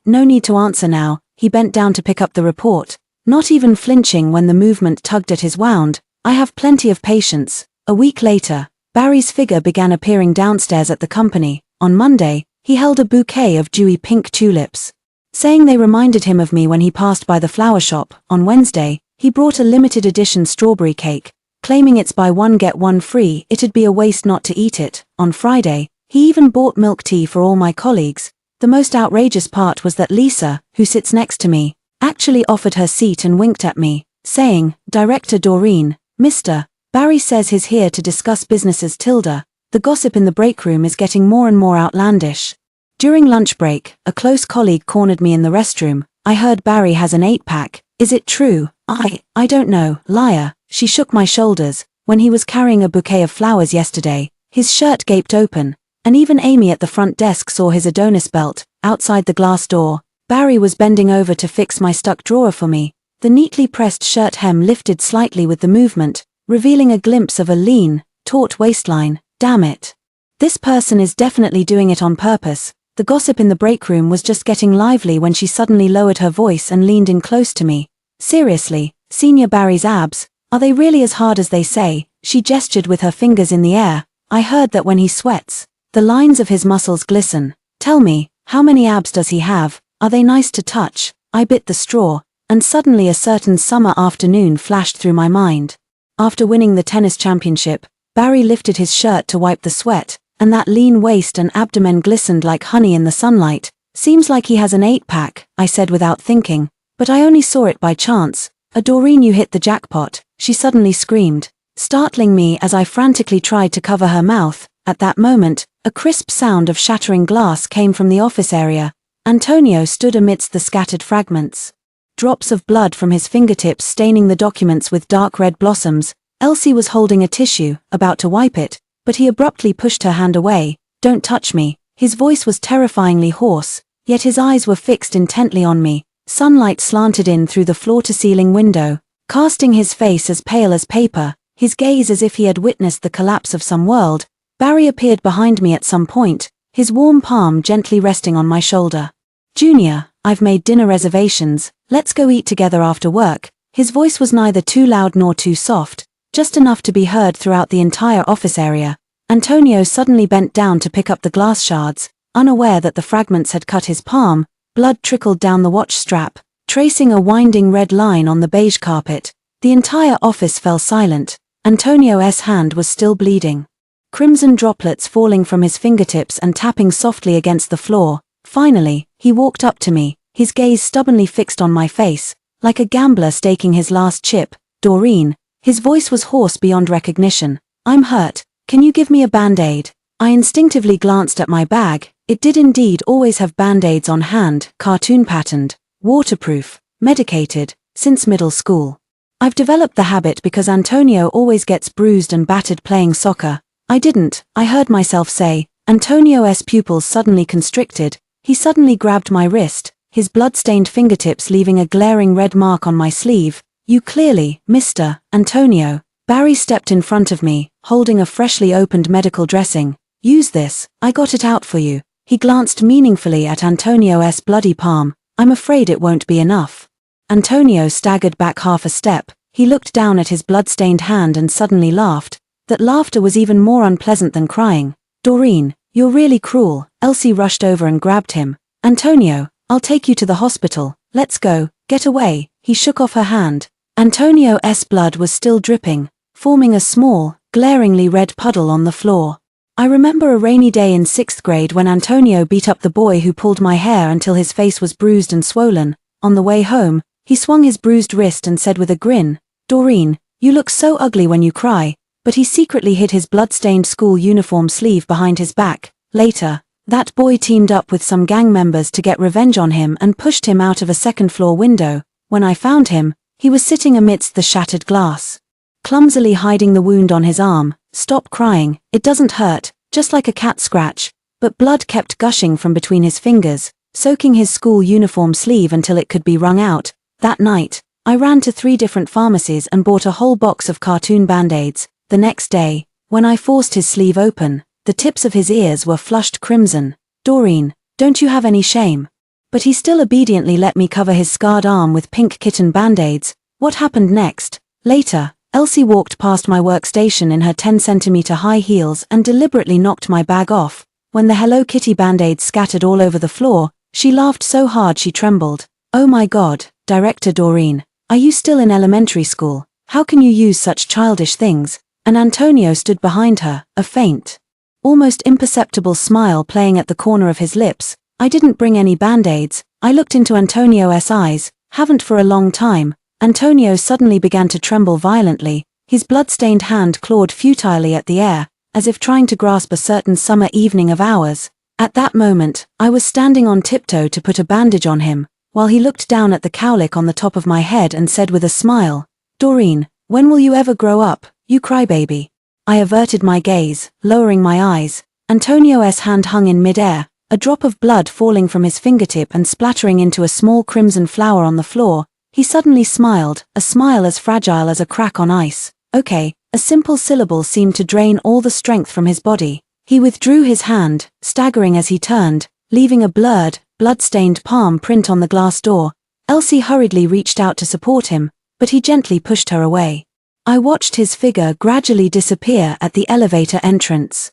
no need to answer now." He bent down to pick up the report, not even flinching when the movement tugged at his wound. "I have plenty of patience." A week later, Barry's figure began appearing downstairs at the company. On Monday, he held a bouquet of dewy pink tulips, saying they reminded him of me when he passed by the flower shop. On Wednesday, he brought a limited edition strawberry cake, claiming it's buy one get one free. It'd be a waste not to eat it. On Friday, he even bought milk tea for all my colleagues. The most outrageous part was that Lisa, who sits next to me, actually offered her seat and winked at me, saying, "Director Doreen, Mr. Barry says he's here to discuss businesses." Tilda. The gossip in the break room is getting more and more outlandish. During lunch break, a close colleague cornered me in the restroom. "I heard Barry has an 8-pack. Is it true?" I don't know, liar." She shook my shoulders. "When he was carrying a bouquet of flowers yesterday, his shirt gaped open, and even Amy at the front desk saw his Adonis belt. Outside the glass door, Barry was bending over to fix my stuck drawer for me. The neatly pressed shirt hem lifted slightly with the movement, revealing a glimpse of a lean, taut waistline. Damn it. This person is definitely doing it on purpose. The gossip in the break room was just getting lively when she suddenly lowered her voice and leaned in close to me. "Seriously, Senior Barry's abs, are they really as hard as they say?" She gestured with her fingers in the air. "I heard that when he sweats, the lines of his muscles glisten. Tell me, how many abs does he have? Are they nice to touch?" I bit the straw, and suddenly a certain summer afternoon flashed through my mind. After winning the tennis championship, Barry lifted his shirt to wipe the sweat, and that lean waist and abdomen glistened like honey in the sunlight. "Seems like he has an 8-pack, I said without thinking, but I only saw it by chance. Doreen, you hit the jackpot," she suddenly screamed, startling me as I frantically tried to cover her mouth. At that moment, a crisp sound of shattering glass came from the office area. Antonio stood amidst the scattered fragments. Drops of blood from his fingertips staining the documents with dark red blossoms. Elsie was holding a tissue, about to wipe it, but he abruptly pushed her hand away. "Don't touch me." His voice was terrifyingly hoarse, yet his eyes were fixed intently on me. Sunlight slanted in through the floor-to-ceiling window, casting his face as pale as paper, his gaze as if he had witnessed the collapse of some world. Barry appeared behind me at some point, his warm palm gently resting on my shoulder. "Junior, I've made dinner reservations, let's go eat together after work." His voice was neither too loud nor too soft, just enough to be heard throughout the entire office area. Antonio suddenly bent down to pick up the glass shards, unaware that the fragments had cut his palm. Blood trickled down the watch strap, tracing a winding red line on the beige carpet. The entire office fell silent. Antonio's hand was still bleeding, crimson droplets falling from his fingertips and tapping softly against the floor. Finally, he walked up to me, his gaze stubbornly fixed on my face, like a gambler staking his last chip. "Doreen," his voice was hoarse beyond recognition, "I'm hurt, can you give me a band-aid?" I instinctively glanced at my bag. It did indeed always have band-aids on hand, cartoon-patterned, waterproof, medicated, since middle school. I've developed the habit because Antonio always gets bruised and battered playing soccer. I didn't, I heard myself say. Antonio's pupils suddenly constricted. He suddenly grabbed my wrist, his blood-stained fingertips leaving a glaring red mark on my sleeve. "You clearly, Mr. Antonio." Barry stepped in front of me, holding a freshly opened medical dressing. "Use this, I got it out for you." He glanced meaningfully at Antonio's bloody palm. "I'm afraid it won't be enough." Antonio staggered back half a step. He looked down at his blood-stained hand and suddenly laughed. That laughter was even more unpleasant than crying. "Doreen, you're really cruel." Elsie rushed over and grabbed him. "Antonio, I'll take you to the hospital. Let's go, get away." He shook off her hand. Antonio's blood was still dripping, forming a small, glaringly red puddle on the floor. I remember a rainy day in 6th grade when Antonio beat up the boy who pulled my hair until his face was bruised and swollen. On the way home, he swung his bruised wrist and said with a grin, "Doreen, you look so ugly when you cry," but he secretly hid his blood-stained school uniform sleeve behind his back. Later, that boy teamed up with some gang members to get revenge on him and pushed him out of a second-floor window. When I found him, he was sitting amidst the shattered glass, clumsily hiding the wound on his arm. "Stop crying, it doesn't hurt, just like a cat scratch." But blood kept gushing from between his fingers, soaking his school uniform sleeve until it could be wrung out. That night, I ran to 3 different pharmacies and bought a whole box of cartoon band-aids. The next day, when I forced his sleeve open, the tips of his ears were flushed crimson. "Doreen, don't you have any shame?" But he still obediently let me cover his scarred arm with pink kitten band-aids. What happened next? Later, Elsie walked past my workstation in her 10-centimeter high heels and deliberately knocked my bag off. When the Hello Kitty band-aids scattered all over the floor, she laughed so hard she trembled. "Oh my God, Director Doreen, are you still in elementary school? How can you use such childish things?" And Antonio stood behind her, a faint, almost imperceptible smile playing at the corner of his lips. "I didn't bring any band-aids." I looked into Antonio's eyes. "Haven't for a long time." Antonio suddenly began to tremble violently, his blood-stained hand clawed futilely at the air, as if trying to grasp a certain summer evening of ours. At that moment, I was standing on tiptoe to put a bandage on him, while he looked down at the cowlick on the top of my head and said with a smile, "Doreen, when will you ever grow up, you crybaby?" I averted my gaze, lowering my eyes. Antonio's hand hung in mid-air, a drop of blood falling from his fingertip and splattering into a small crimson flower on the floor. He suddenly smiled, a smile as fragile as a crack on ice. "Okay." A simple syllable seemed to drain all the strength from his body. He withdrew his hand, staggering as he turned, leaving a blurred, blood-stained palm print on the glass door. Elsie hurriedly reached out to support him, but he gently pushed her away. I watched his figure gradually disappear at the elevator entrance,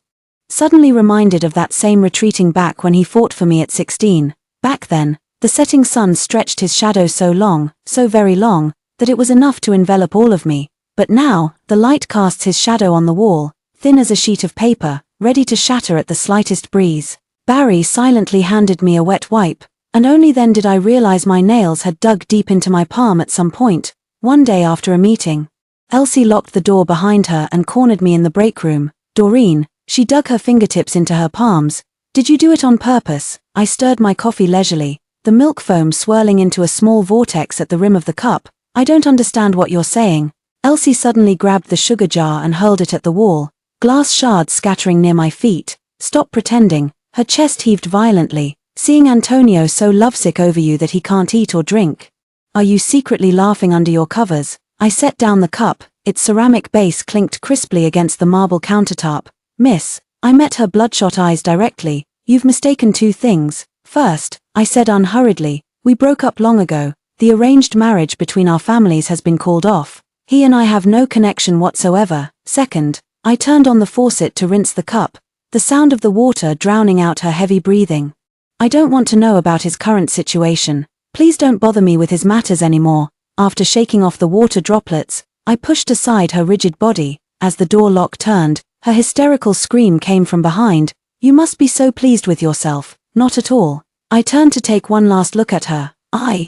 suddenly reminded of that same retreating back when he fought for me at 16. Back then, the setting sun stretched his shadow so long, so very long, that it was enough to envelop all of me. But now, the light casts his shadow on the wall, thin as a sheet of paper, ready to shatter at the slightest breeze. Barry silently handed me a wet wipe, and only then did I realize my nails had dug deep into my palm at some point. One day after a meeting, Elsie locked the door behind her and cornered me in the break room. Doreen, she dug her fingertips into her palms. Did you do it on purpose? I stirred my coffee leisurely, the milk foam swirling into a small vortex at the rim of the cup. I don't understand what you're saying. Elsie suddenly grabbed the sugar jar and hurled it at the wall, glass shards scattering near my feet. Stop pretending. Her chest heaved violently, seeing Antonio so lovesick over you that he can't eat or drink. Are you secretly laughing under your covers? I set down the cup, its ceramic base clinked crisply against the marble countertop. Miss, I met her bloodshot eyes directly. You've mistaken two things. First, I said unhurriedly, we broke up long ago. The arranged marriage between our families has been called off. He and I have no connection whatsoever. Second, I turned on the faucet to rinse the cup, the sound of the water drowning out her heavy breathing. I don't want to know about his current situation. Please don't bother me with his matters anymore. After shaking off the water droplets, I pushed aside her rigid body. As the door lock turned, her hysterical scream came from behind. You must be so pleased with yourself. Not at all. I turned to take one last look at her.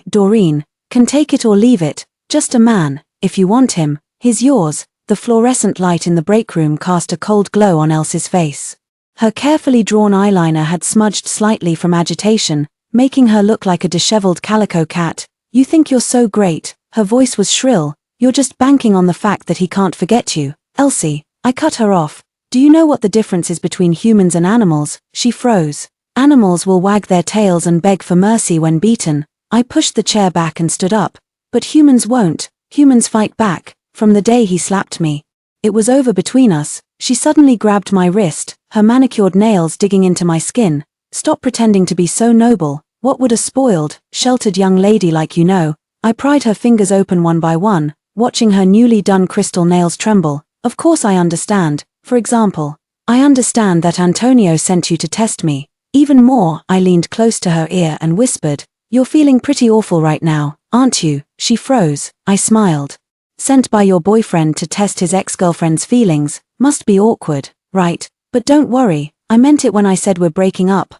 Doreen, can take it or leave it. Just a man. If you want him, he's yours. The fluorescent light in the break room cast a cold glow on Elsie's face. Her carefully drawn eyeliner had smudged slightly from agitation, making her look like a disheveled calico cat. You think you're so great. Her voice was shrill. You're just banking on the fact that he can't forget you. Elsie, I cut her off. Do you know what the difference is between humans and animals? She froze. Animals will wag their tails and beg for mercy when beaten. I pushed the chair back and stood up. But humans won't. Humans fight back. From the day he slapped me, it was over between us. She suddenly grabbed my wrist, her manicured nails digging into my skin. Stop pretending to be so noble. What would a spoiled, sheltered young lady like you know? I pried her fingers open one by one, watching her newly done crystal nails tremble. Of course I understand. For example, I understand that Antonio sent you to test me. Even more, I leaned close to her ear and whispered, you're feeling pretty awful right now, aren't you? She froze. I smiled. Sent by your boyfriend to test his ex-girlfriend's feelings, must be awkward, right? But don't worry, I meant it when I said we're breaking up.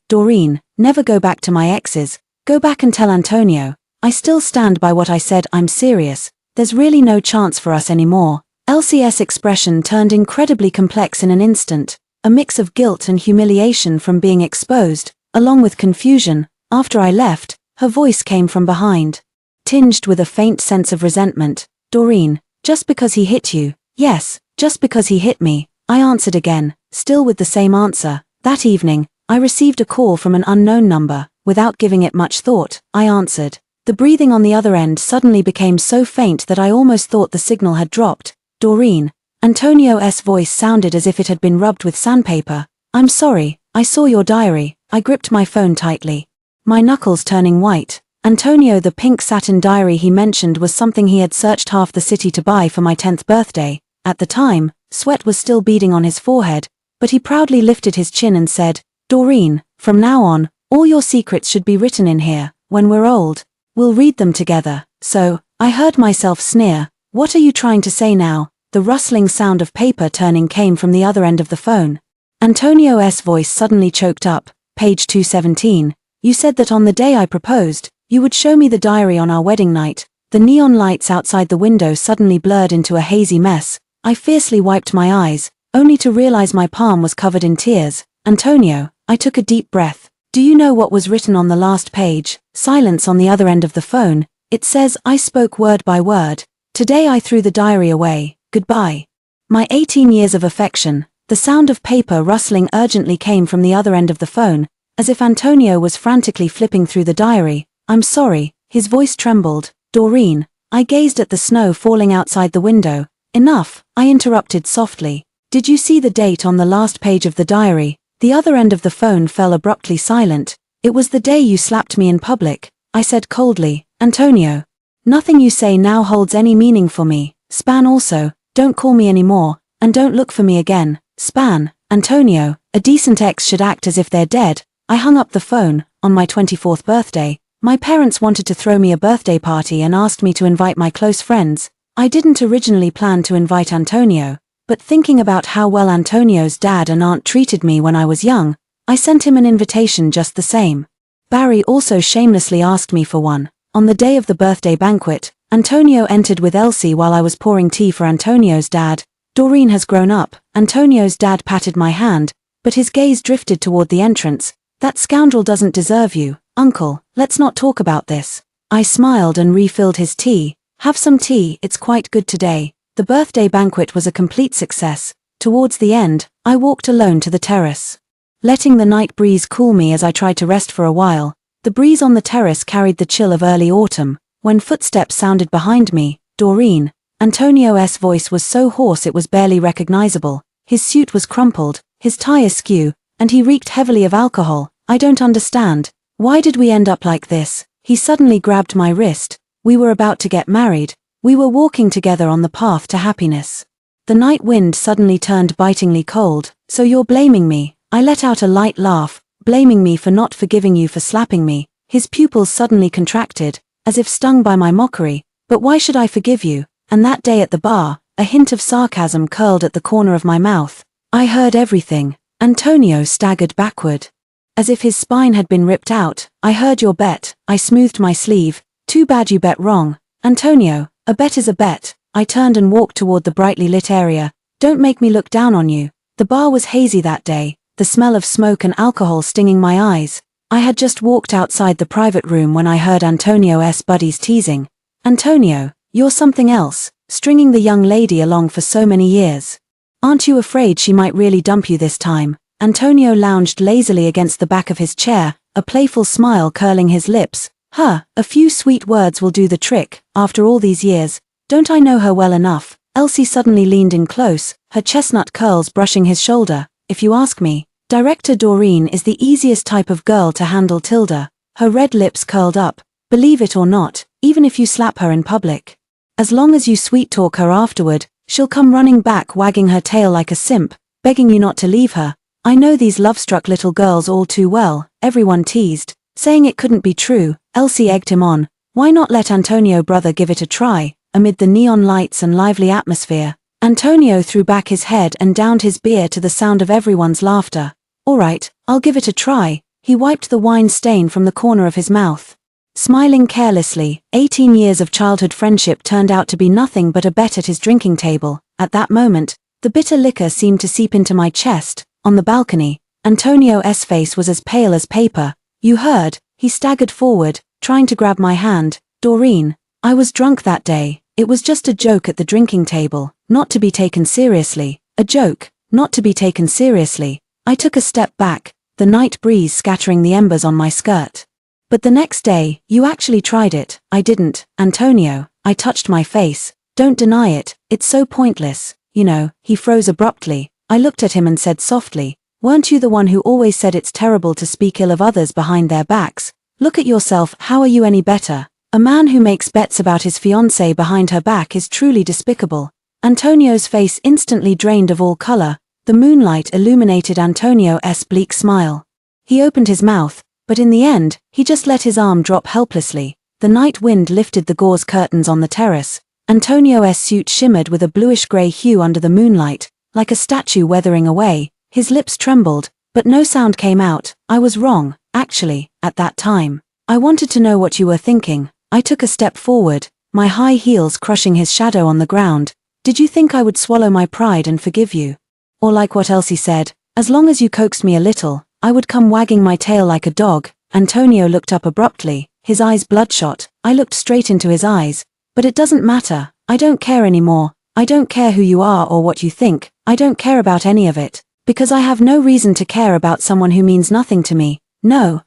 Doreen, never go back to my exes. Go back and tell Antonio. I still stand by what I said. I'm serious. There's really no chance for us anymore. Elsie's expression turned incredibly complex in an instant, a mix of guilt and humiliation from being exposed, along with confusion. After I left, her voice came from behind, tinged with a faint sense of resentment. Doreen, just because he hit you? Yes, just because he hit me, I answered again, still with the same answer. That evening, I received a call from an unknown number. Without giving it much thought, I answered. The breathing on the other end suddenly became so faint that I almost thought the signal had dropped. Doreen. Antonio's voice sounded as if it had been rubbed with sandpaper. I'm sorry, I saw your diary. I gripped my phone tightly, my knuckles turning white. Antonio, the pink satin diary he mentioned was something he had searched half the city to buy for my 10th birthday. At the time, sweat was still beading on his forehead, but he proudly lifted his chin and said, Doreen, from now on, all your secrets should be written in here. When we're old, we'll read them together. So, I heard myself sneer. What are you trying to say now? The rustling sound of paper turning came from the other end of the phone. Antonio's voice suddenly choked up. Page 217. You said that on the day I proposed, you would show me the diary on our wedding night. The neon lights outside the window suddenly blurred into a hazy mess. I fiercely wiped my eyes, only to realize my palm was covered in tears. Antonio, I took a deep breath. Do you know what was written on the last page? Silence on the other end of the phone. It says, I spoke word by word. Today I threw the diary away. Goodbye. My 18 years of affection. The sound of paper rustling urgently came from the other end of the phone, as if Antonio was frantically flipping through the diary. I'm sorry, his voice trembled. Doreen. I gazed at the snow falling outside the window. Enough, I interrupted softly. Did you see the date on the last page of the diary? The other end of the phone fell abruptly silent. It was the day you slapped me in public, I said coldly. Antonio. Nothing you say now holds any meaning for me. Span also, don't call me anymore, and don't look for me again. Span. Antonio, a decent ex should act as if they're dead. I hung up the phone. On my 24th birthday, my parents wanted to throw me a birthday party and asked me to invite my close friends. I didn't originally plan to invite Antonio, but thinking about how well Antonio's dad and aunt treated me when I was young, I sent him an invitation just the same. Barry also shamelessly asked me for one. On the day of the birthday banquet, Antonio entered with Elsie while I was pouring tea for Antonio's dad. Doreen has grown up. Antonio's dad patted my hand, but his gaze drifted toward the entrance. That scoundrel doesn't deserve you, uncle, let's not talk about this. I smiled and refilled his tea. Have some tea, it's quite good today. The birthday banquet was a complete success. Towards the end, I walked alone to the terrace, letting the night breeze cool me as I tried to rest for a while. The breeze on the terrace carried the chill of early autumn. When footsteps sounded behind me, Doreen. Antonio's voice was so hoarse it was barely recognizable. His suit was crumpled, his tie askew, and he reeked heavily of alcohol. I don't understand. Why did we end up like this? He suddenly grabbed my wrist. We were about to get married. We were walking together on the path to happiness. The night wind suddenly turned bitingly cold. So you're blaming me? I let out a light laugh. Blaming me for not forgiving you for slapping me? His pupils suddenly contracted, as if stung by my mockery. But why should I forgive you? And that day at the bar, a hint of sarcasm curled at the corner of my mouth. I heard everything. Antonio staggered backward, as if his spine had been ripped out. I heard your bet. I smoothed my sleeve. Too bad you bet wrong. Antonio, a bet is a bet. I turned and walked toward the brightly lit area. Don't make me look down on you. The bar was hazy that day, the smell of smoke and alcohol stinging my eyes. I had just walked outside the private room when I heard Antonio's buddies teasing. Antonio, you're something else, stringing the young lady along for so many years. Aren't you afraid she might really dump you this time? Antonio lounged lazily against the back of his chair, a playful smile curling his lips. A few sweet words will do the trick. After all these years, don't I know her well enough? Elsie suddenly leaned in close, her chestnut curls brushing his shoulder. If you ask me, Director Doreen is the easiest type of girl to handle. Tilda. Her red lips curled up. Believe it or not, even if you slap her in public, as long as you sweet-talk her afterward, she'll come running back wagging her tail like a simp, begging you not to leave her. I know these love-struck little girls all too well. Everyone teased, saying it couldn't be true. Elsie egged him on. Why not let Antonio brother give it a try? Amid the neon lights and lively atmosphere, Antonio threw back his head and downed his beer to the sound of everyone's laughter. All right, I'll give it a try. He wiped the wine stain from the corner of his mouth, smiling carelessly. 18 years of childhood friendship turned out to be nothing but a bet at his drinking table. At that moment, the bitter liquor seemed to seep into my chest. On the balcony, Antonio's face was as pale as paper. You heard? He staggered forward, trying to grab my hand. Doreen, I was drunk that day. It was just a joke at the drinking table, not to be taken seriously. A joke, not to be taken seriously. I took a step back, the night breeze scattering the embers on my skirt. But the next day, you actually tried it. I didn't, Antonio. I touched my face. Don't deny it, it's so pointless. You know. He froze abruptly. I looked at him and said softly, weren't you the one who always said it's terrible to speak ill of others behind their backs? Look at yourself, how are you any better? A man who makes bets about his fiancée behind her back is truly despicable. Antonio's face instantly drained of all color. The moonlight illuminated Antonio's bleak smile. He opened his mouth, but in the end, he just let his arm drop helplessly. The night wind lifted the gauze curtains on the terrace. Antonio's suit shimmered with a bluish-gray hue under the moonlight, like a statue weathering away. His lips trembled, but no sound came out. I was wrong, actually, at that time. I wanted to know what you were thinking. I took a step forward, my high heels crushing his shadow on the ground. Did you think I would swallow my pride and forgive you? Or like what Elsie said, as long as you coaxed me a little, I would come wagging my tail like a dog. Antonio looked up abruptly, his eyes bloodshot. I looked straight into his eyes. But it doesn't matter. I don't care anymore. I don't care who you are or what you think. I don't care about any of it. Because I have no reason to care about someone who means nothing to me. No,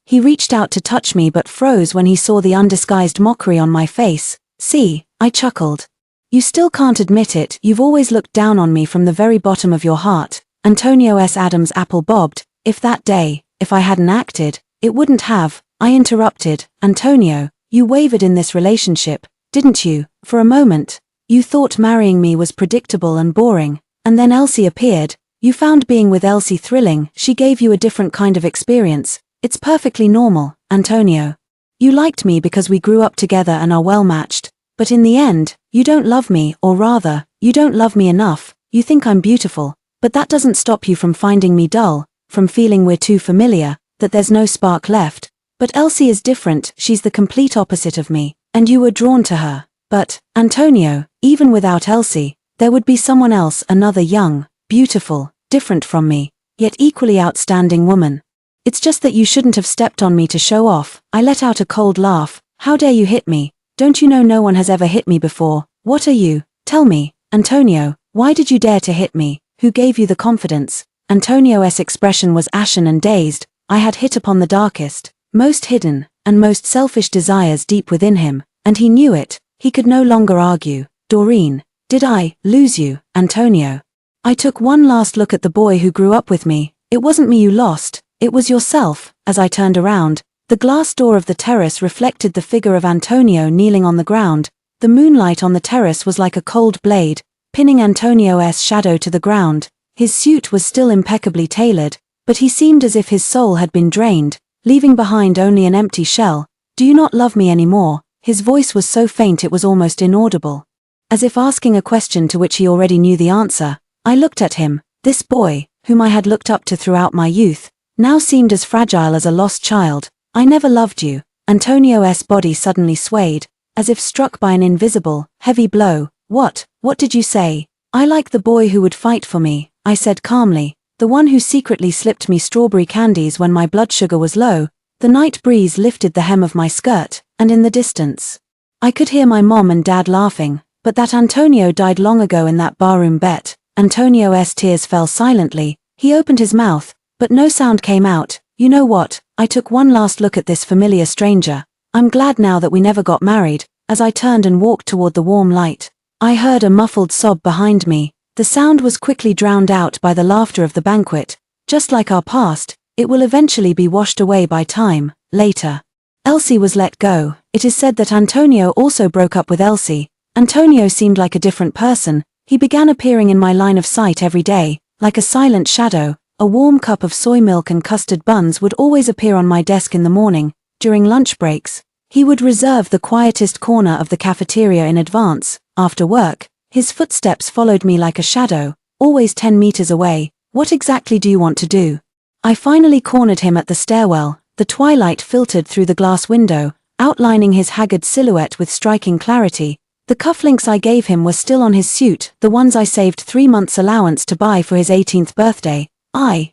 He reached out to touch me but froze when he saw the undisguised mockery on my face. See, I chuckled. You still can't admit it. You've always looked down on me from the very bottom of your heart. Antonio's Adam's apple bobbed. If I hadn't acted, it wouldn't have. I interrupted. Antonio, you wavered in this relationship, didn't you? For a moment. You thought marrying me was predictable and boring. And then Elsie appeared. You found being with Elsie thrilling. She gave you a different kind of experience. It's perfectly normal, Antonio. You liked me because we grew up together and are well matched. But in the end, you don't love me, or rather, you don't love me enough. You think I'm beautiful, but that doesn't stop you from finding me dull, from feeling we're too familiar, that there's no spark left. But Elsie is different. She's the complete opposite of me. And you were drawn to her. But, Antonio, even without Elsie, there would be someone else, another young, beautiful, different from me, yet equally outstanding woman. It's just that you shouldn't have stepped on me to show off. I let out a cold laugh. How dare you hit me? Don't you know no one has ever hit me before? What are you? Tell me, Antonio, why did you dare to hit me? Who gave you the confidence? Antonio's expression was ashen and dazed. I had hit upon the darkest, most hidden, and most selfish desires deep within him, and he knew it. He could no longer argue. Doreen, did I lose you, Antonio? I took one last look at the boy who grew up with me. It wasn't me you lost, it was yourself. As I turned around, the glass door of the terrace reflected the figure of Antonio kneeling on the ground. The moonlight on the terrace was like a cold blade, pinning Antonio's shadow to the ground. His suit was still impeccably tailored, but he seemed as if his soul had been drained, leaving behind only an empty shell. Do you not love me anymore? His voice was so faint it was almost inaudible. As if asking a question to which he already knew the answer, I looked at him. This boy, whom I had looked up to throughout my youth, now seemed as fragile as a lost child. I never loved you. Antonio's body suddenly swayed, as if struck by an invisible, heavy blow. What did you say? I like the boy who would fight for me, I said calmly, the one who secretly slipped me strawberry candies when my blood sugar was low. The night breeze lifted the hem of my skirt, and in the distance, I could hear my mom and dad laughing. But that Antonio died long ago in that barroom bet. Antonio's tears fell silently. He opened his mouth, but no sound came out. You know what? I took one last look at this familiar stranger. I'm glad now that we never got married. As I turned and walked toward the warm light, I heard a muffled sob behind me. The sound was quickly drowned out by the laughter of the banquet. Just like our past, it will eventually be washed away by time. Later, Elsie was let go. It is said that Antonio also broke up with Elsie. Antonio seemed like a different person. He began appearing in my line of sight every day, like a silent shadow. A warm cup of soy milk and custard buns would always appear on my desk in the morning. During lunch breaks, he would reserve the quietest corner of the cafeteria in advance. After work, his footsteps followed me like a shadow, always 10 meters away. What exactly do you want to do? I finally cornered him at the stairwell. The twilight filtered through the glass window, outlining his haggard silhouette with striking clarity. The cufflinks I gave him were still on his suit, the ones I saved 3 months' allowance to buy for his 18th birthday.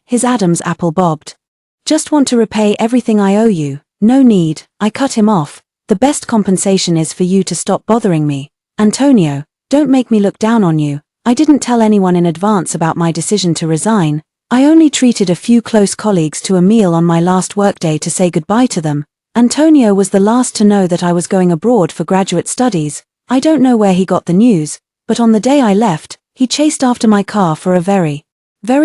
His Adam's apple bobbed. Just want to repay everything I owe you. No need. I cut him off. The best compensation is for you to stop bothering me. Antonio, don't make me look down on you. I didn't tell anyone in advance about my decision to resign. I only treated a few close colleagues to a meal on my last workday to say goodbye to them. Antonio was the last to know that I was going abroad for graduate studies. I don't know where he got the news, but on the day I left, he chased after my car for a very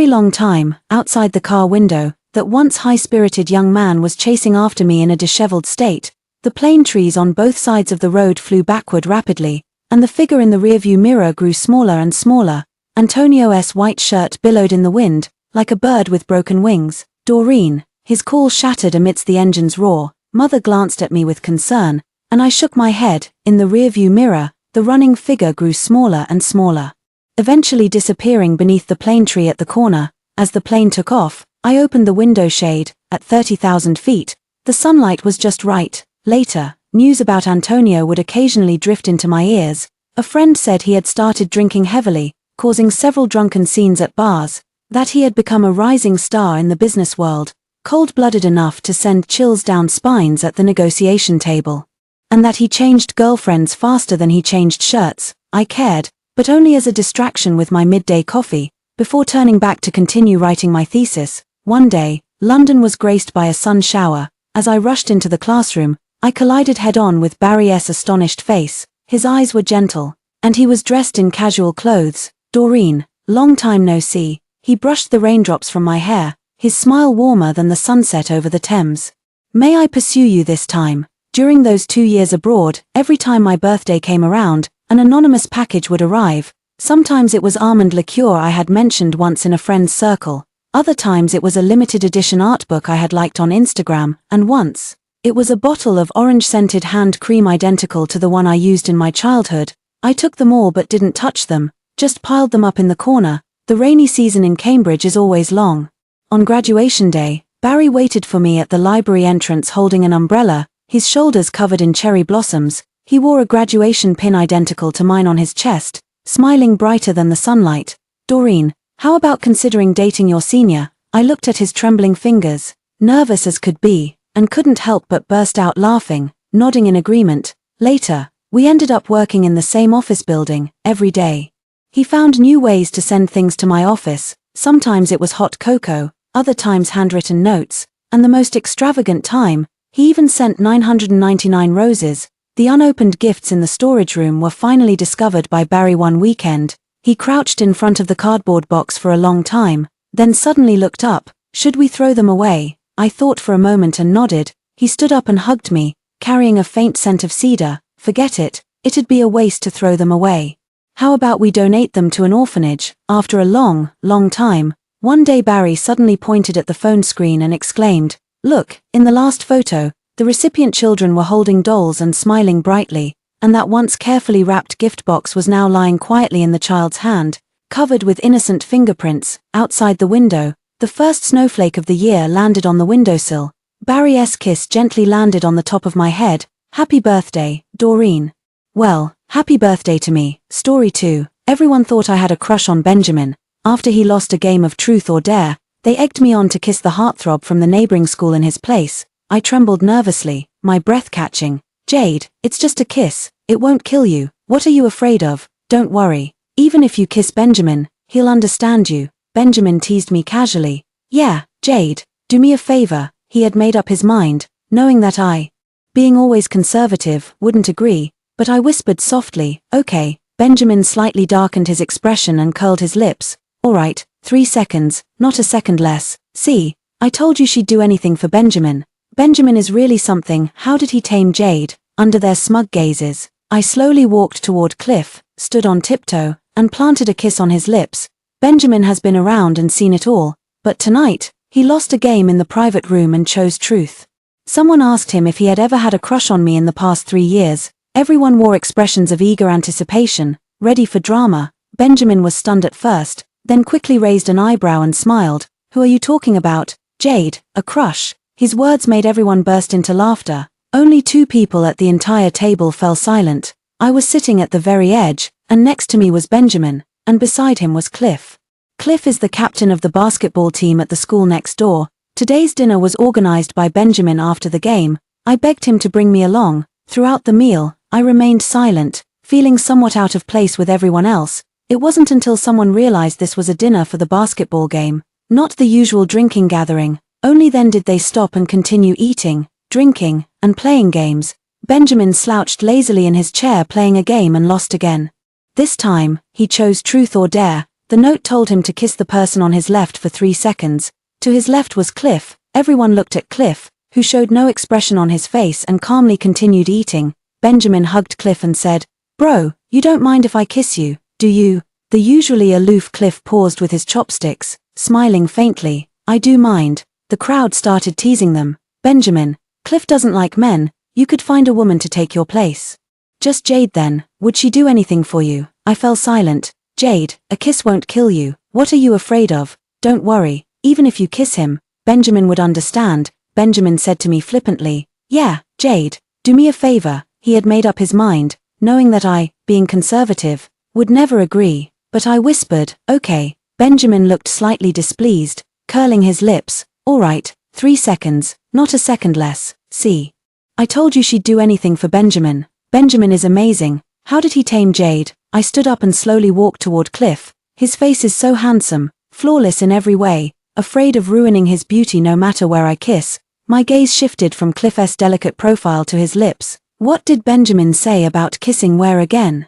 long time. Outside the car window, that once high-spirited young man was chasing after me in a disheveled state. The plane trees on both sides of the road flew backward rapidly, and the figure in the rearview mirror grew smaller and smaller. Antonio's white shirt billowed in the wind, like a bird with broken wings. Doreen, his call shattered amidst the engine's roar. Mother glanced at me with concern, and I shook my head. In the rearview mirror, the running figure grew smaller and smaller, eventually disappearing beneath the plane tree at the corner. As the plane took off, I opened the window shade. At 30,000 feet, the sunlight was just right. Later, news about Antonio would occasionally drift into my ears. A friend said he had started drinking heavily, causing several drunken scenes at bars, that he had become a rising star in the business world, cold-blooded enough to send chills down spines at the negotiation table, and that he changed girlfriends faster than he changed shirts. I cared, but only as a distraction with my midday coffee, before turning back to continue writing my thesis. One day, London was graced by a sun shower. As I rushed into the classroom, I collided head-on with Barry's astonished face. His eyes were gentle, and he was dressed in casual clothes. Doreen, long time no see. He brushed the raindrops from my hair, his smile warmer than the sunset over the Thames. May I pursue you this time? During those 2 years abroad, every time my birthday came around, an anonymous package would arrive. Sometimes it was almond liqueur I had mentioned once in a friend's circle. Other times it was a limited edition art book I had liked on Instagram, and once, it was a bottle of orange-scented hand cream identical to the one I used in my childhood. I took them all but didn't touch them, just piled them up in the corner. The rainy season in Cambridge is always long. On graduation day, Barry waited for me at the library entrance holding an umbrella, his shoulders covered in cherry blossoms. He wore a graduation pin identical to mine on his chest, smiling brighter than the sunlight. Doreen, how about considering dating your senior? I looked at his trembling fingers, nervous as could be, and couldn't help but burst out laughing, nodding in agreement. Later, we ended up working in the same office building, every day. He found new ways to send things to my office. Sometimes it was hot cocoa, other times handwritten notes, and the most extravagant time, he even sent 999 roses. The unopened gifts in the storage room were finally discovered by Barry one weekend. He crouched in front of the cardboard box for a long time, then suddenly looked up. Should we throw them away? I thought for a moment and nodded. He stood up and hugged me, carrying a faint scent of cedar. Forget it, it'd be a waste to throw them away. How about we donate them to an orphanage? After a long, long time, one day Barry suddenly pointed at the phone screen and exclaimed, "Look, in the last photo, the recipient children were holding dolls and smiling brightly, and that once carefully wrapped gift box was now lying quietly in the child's hand, covered with innocent fingerprints." Outside the window, the first snowflake of the year landed on the windowsill. Barry's kiss gently landed on the top of my head. "Happy birthday, Doreen." Well, happy birthday to me. Story 2. Everyone thought I had a crush on Benjamin. After he lost a game of truth or dare, they egged me on to kiss the heartthrob from the neighboring school in his place. I trembled nervously, my breath catching. "Jade, it's just a kiss. It won't kill you. What are you afraid of? Don't worry. Even if you kiss Benjamin, he'll understand you." Benjamin teased me casually. "Yeah, Jade, do me a favor." He had made up his mind, knowing that I, being always conservative, wouldn't agree, but I whispered softly, "Okay." Benjamin slightly darkened his expression and curled his lips. "All right, 3 seconds, not a second less. See, I told you she'd do anything for Benjamin. Benjamin is really something. How did he tame Jade?" Under their smug gazes, I slowly walked toward Cliff, stood on tiptoe, and planted a kiss on his lips. Benjamin has been around and seen it all, but tonight, he lost a game in the private room and chose truth. Someone asked him if he had ever had a crush on me in the past 3 years. Everyone wore expressions of eager anticipation, ready for drama. Benjamin was stunned at first, then quickly raised an eyebrow and smiled. "Who are you talking about?" "Jade, a crush." His words made everyone burst into laughter. Only 2 people at the entire table fell silent. I was sitting at the very edge, and next to me was Benjamin, and beside him was Cliff. Cliff is the captain of the basketball team at the school next door. Today's dinner was organized by Benjamin after the game. I begged him to bring me along. Throughout the meal, I remained silent, feeling somewhat out of place with everyone else. It wasn't until someone realized this was a dinner for the basketball game, not the usual drinking gathering. Only then did they stop and continue eating, drinking, and playing games. Benjamin slouched lazily in his chair playing a game and lost again. This time, he chose truth or dare. The note told him to kiss the person on his left for 3 seconds. To his left was Cliff. Everyone looked at Cliff, who showed no expression on his face and calmly continued eating. Benjamin hugged Cliff and said, "Bro, you don't mind if I kiss you, do you?" The usually aloof Cliff paused with his chopsticks, smiling faintly. "I do mind." The crowd started teasing them. "Benjamin, Cliff doesn't like men. You could find a woman to take your place." "Just Jade then. Would she do anything for you?" I fell silent. "Jade, a kiss won't kill you. What are you afraid of? Don't worry, even if you kiss him, Benjamin would understand." Benjamin said to me flippantly, "Yeah, Jade, do me a favor." He had made up his mind, knowing that I, being conservative, would never agree, but I whispered, "Okay." Benjamin looked slightly displeased, curling his lips. "All right, 3 seconds, not a second less. See. I told you she'd do anything for Benjamin. Benjamin is amazing. How did he tame Jade?" I stood up and slowly walked toward Cliff. His face is so handsome, flawless in every way, afraid of ruining his beauty no matter where I kiss. My gaze shifted from Cliff's delicate profile to his lips. What did Benjamin say about kissing where again?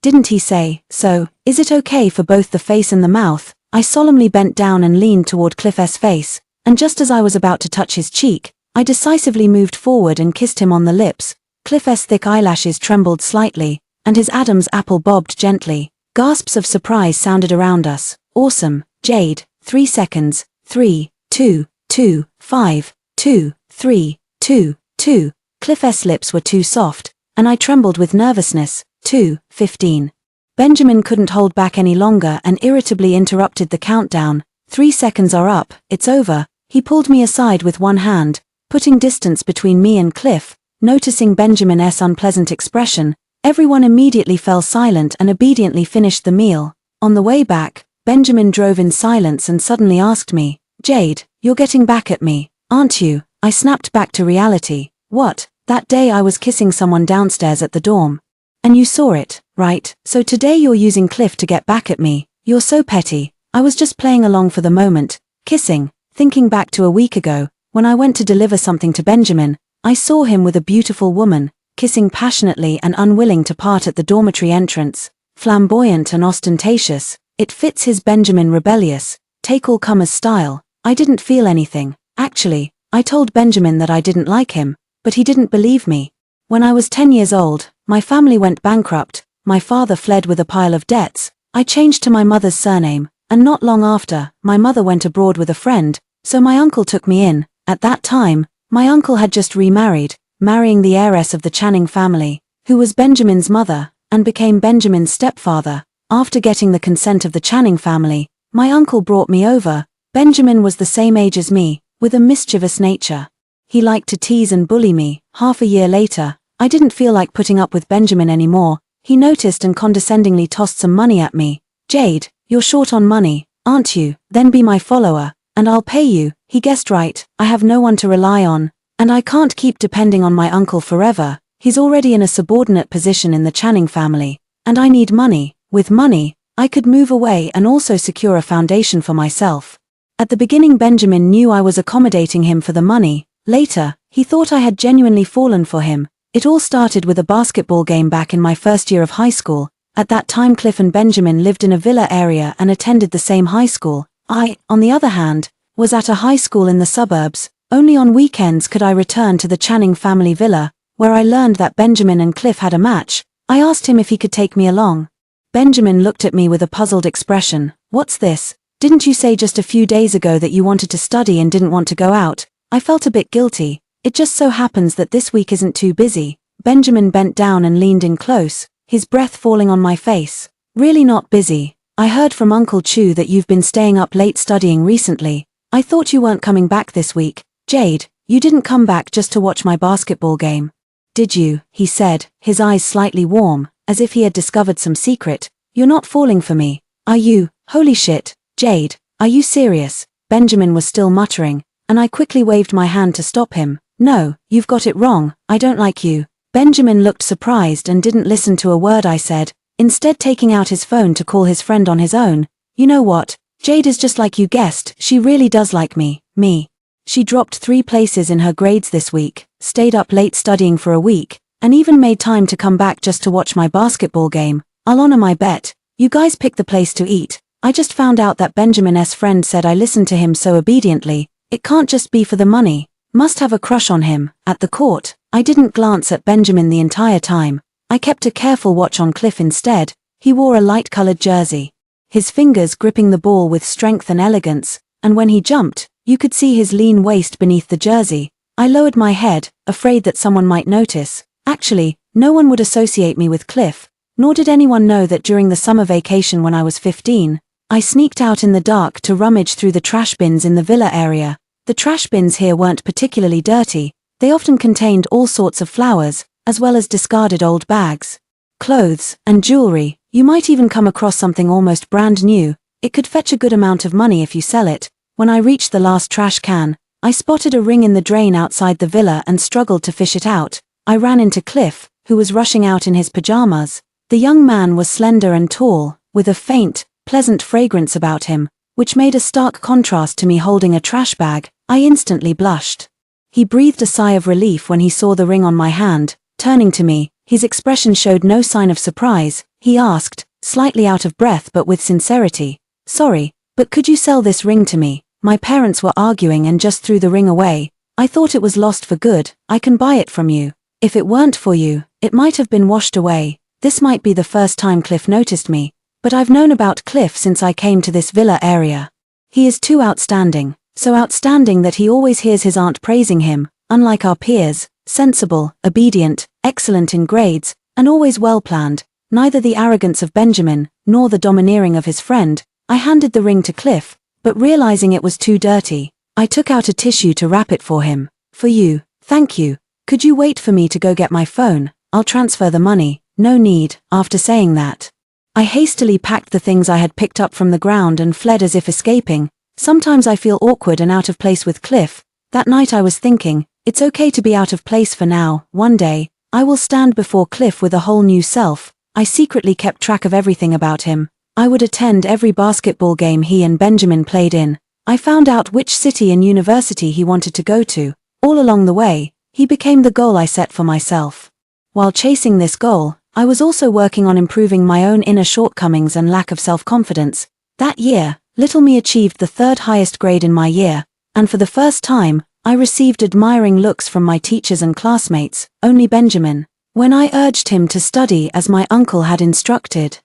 Didn't he say, "So, is it okay for both the face and the mouth?" I solemnly bent down and leaned toward Cliff's face, and just as I was about to touch his cheek, I decisively moved forward and kissed him on the lips. Cliff's thick eyelashes trembled slightly, and his Adam's apple bobbed gently. Gasps of surprise sounded around us. "Awesome, Jade, 3 seconds, 3, 2, 2, 5, 2, 3, 2, 2. Cliff's lips were too soft, and I trembled with nervousness. 2, 15. Benjamin couldn't hold back any longer and irritably interrupted the countdown. 3 seconds are up, it's over. He pulled me aside with one hand, putting distance between me and Cliff. Noticing Benjamin's unpleasant expression, everyone immediately fell silent and obediently finished the meal. On the way back, Benjamin drove in silence and suddenly asked me, "Jade, you're getting back at me, aren't you?" I snapped back to reality. "What? That day I was kissing someone downstairs at the dorm. And you saw it, right? So today you're using Cliff to get back at me. You're so petty." I was just playing along for the moment, kissing, thinking back to a week ago, when I went to deliver something to Benjamin. I saw him with a beautiful woman, kissing passionately and unwilling to part at the dormitory entrance. Flamboyant and ostentatious, it fits his Benjamin rebellious, take-all-comers style. I didn't feel anything. Actually, I told Benjamin that I didn't like him, but he didn't believe me. When I was 10 years old, my family went bankrupt, my father fled with a pile of debts, I changed to my mother's surname, and not long after, my mother went abroad with a friend, so my uncle took me in. At that time, my uncle had just remarried, marrying the heiress of the Channing family, who was Benjamin's mother, and became Benjamin's stepfather. After getting the consent of the Channing family, my uncle brought me over. Benjamin was the same age as me, with a mischievous nature. He liked to tease and bully me. Half a year later, I didn't feel like putting up with Benjamin anymore. He noticed and condescendingly tossed some money at me. "Jade, you're short on money, aren't you? Then be my follower, and I'll pay you." He guessed right. I have no one to rely on, and I can't keep depending on my uncle forever. He's already in a subordinate position in the Channing family, and I need money. With money, I could move away and also secure a foundation for myself. At the beginning, Benjamin knew I was accommodating him for the money. Later, he thought I had genuinely fallen for him. It all started with a basketball game back in my first year of high school. At that time, Cliff and Benjamin lived in a villa area and attended the same high school. I, on the other hand, was at a high school in the suburbs. Only on weekends could I return to the Channing family villa, where I learned that Benjamin and Cliff had a match. I asked him if he could take me along. Benjamin looked at me with a puzzled expression. "What's this? Didn't you say just a few days ago that you wanted to study and didn't want to go out?" I felt a bit guilty. "It just so happens that this week isn't too busy." Benjamin bent down and leaned in close, his breath falling on my face. "Really not busy. I heard from Uncle Chu that you've been staying up late studying recently. I thought you weren't coming back this week." "Jade, you didn't come back just to watch my basketball game, did you?" he said, his eyes slightly warm, as if he had discovered some secret. "You're not falling for me, are you? Holy shit, Jade, are you serious?" Benjamin was still muttering, and I quickly waved my hand to stop him. "No, you've got it wrong, I don't like you." Benjamin looked surprised and didn't listen to a word I said, instead taking out his phone to call his friend on his own. "You know what? Jade is just like you guessed, she really does like me. She dropped 3 places in her grades this week, stayed up late studying for a week, and even made time to come back just to watch my basketball game. I'll honor my bet. You guys pick the place to eat. I just found out that Benjamin's friend said I listened to him so obediently. It can't just be for the money. Must have a crush on him." At the court, I didn't glance at Benjamin the entire time. I kept a careful watch on Cliff instead. He wore a light-colored jersey, his fingers gripping the ball with strength and elegance, and when he jumped, you could see his lean waist beneath the jersey. I lowered my head, afraid that someone might notice. Actually, no one would associate me with Cliff, nor did anyone know that during the summer vacation when I was 15, I sneaked out in the dark to rummage through the trash bins in the villa area. The trash bins here weren't particularly dirty. They often contained all sorts of flowers, as well as discarded old bags, clothes, and jewelry. You might even come across something almost brand new. It could fetch a good amount of money if you sell it. When I reached the last trash can, I spotted a ring in the drain outside the villa and struggled to fish it out. I ran into Cliff, who was rushing out in his pajamas. The young man was slender and tall, with a faint, pleasant fragrance about him, which made a stark contrast to me holding a trash bag. I instantly blushed. He breathed a sigh of relief when he saw the ring on my hand. Turning to me, his expression showed no sign of surprise. He asked, slightly out of breath but with sincerity, "Sorry, but could you sell this ring to me? My parents were arguing and just threw the ring away. I thought it was lost for good. I can buy it from you. If it weren't for you, it might have been washed away." This might be the first time Cliff noticed me, but I've known about Cliff since I came to this villa area. He is too outstanding, so outstanding that he always hears his aunt praising him. Unlike our peers, sensible, obedient, excellent in grades, and always well-planned, neither the arrogance of Benjamin, nor the domineering of his friend. I handed the ring to Cliff, but realizing it was too dirty, I took out a tissue to wrap it for him. "For you, thank you." Could you wait for me to go get my phone? I'll transfer the money." "No need." After saying that, I hastily packed the things I had picked up from the ground and fled as if escaping. Sometimes I feel awkward and out of place with Cliff. That night I was thinking, it's okay to be out of place for now. One day, I will stand before Cliff with a whole new self. I secretly kept track of everything about him. I would attend every basketball game he and Benjamin played in. I found out which city and university he wanted to go to. All along the way, he became the goal I set for myself. While chasing this goal, I was also working on improving my own inner shortcomings and lack of self-confidence. That year, little me achieved the third highest grade in my year, and for the first time, I received admiring looks from my teachers and classmates. Only Benjamin, when I urged him to study as my uncle had instructed,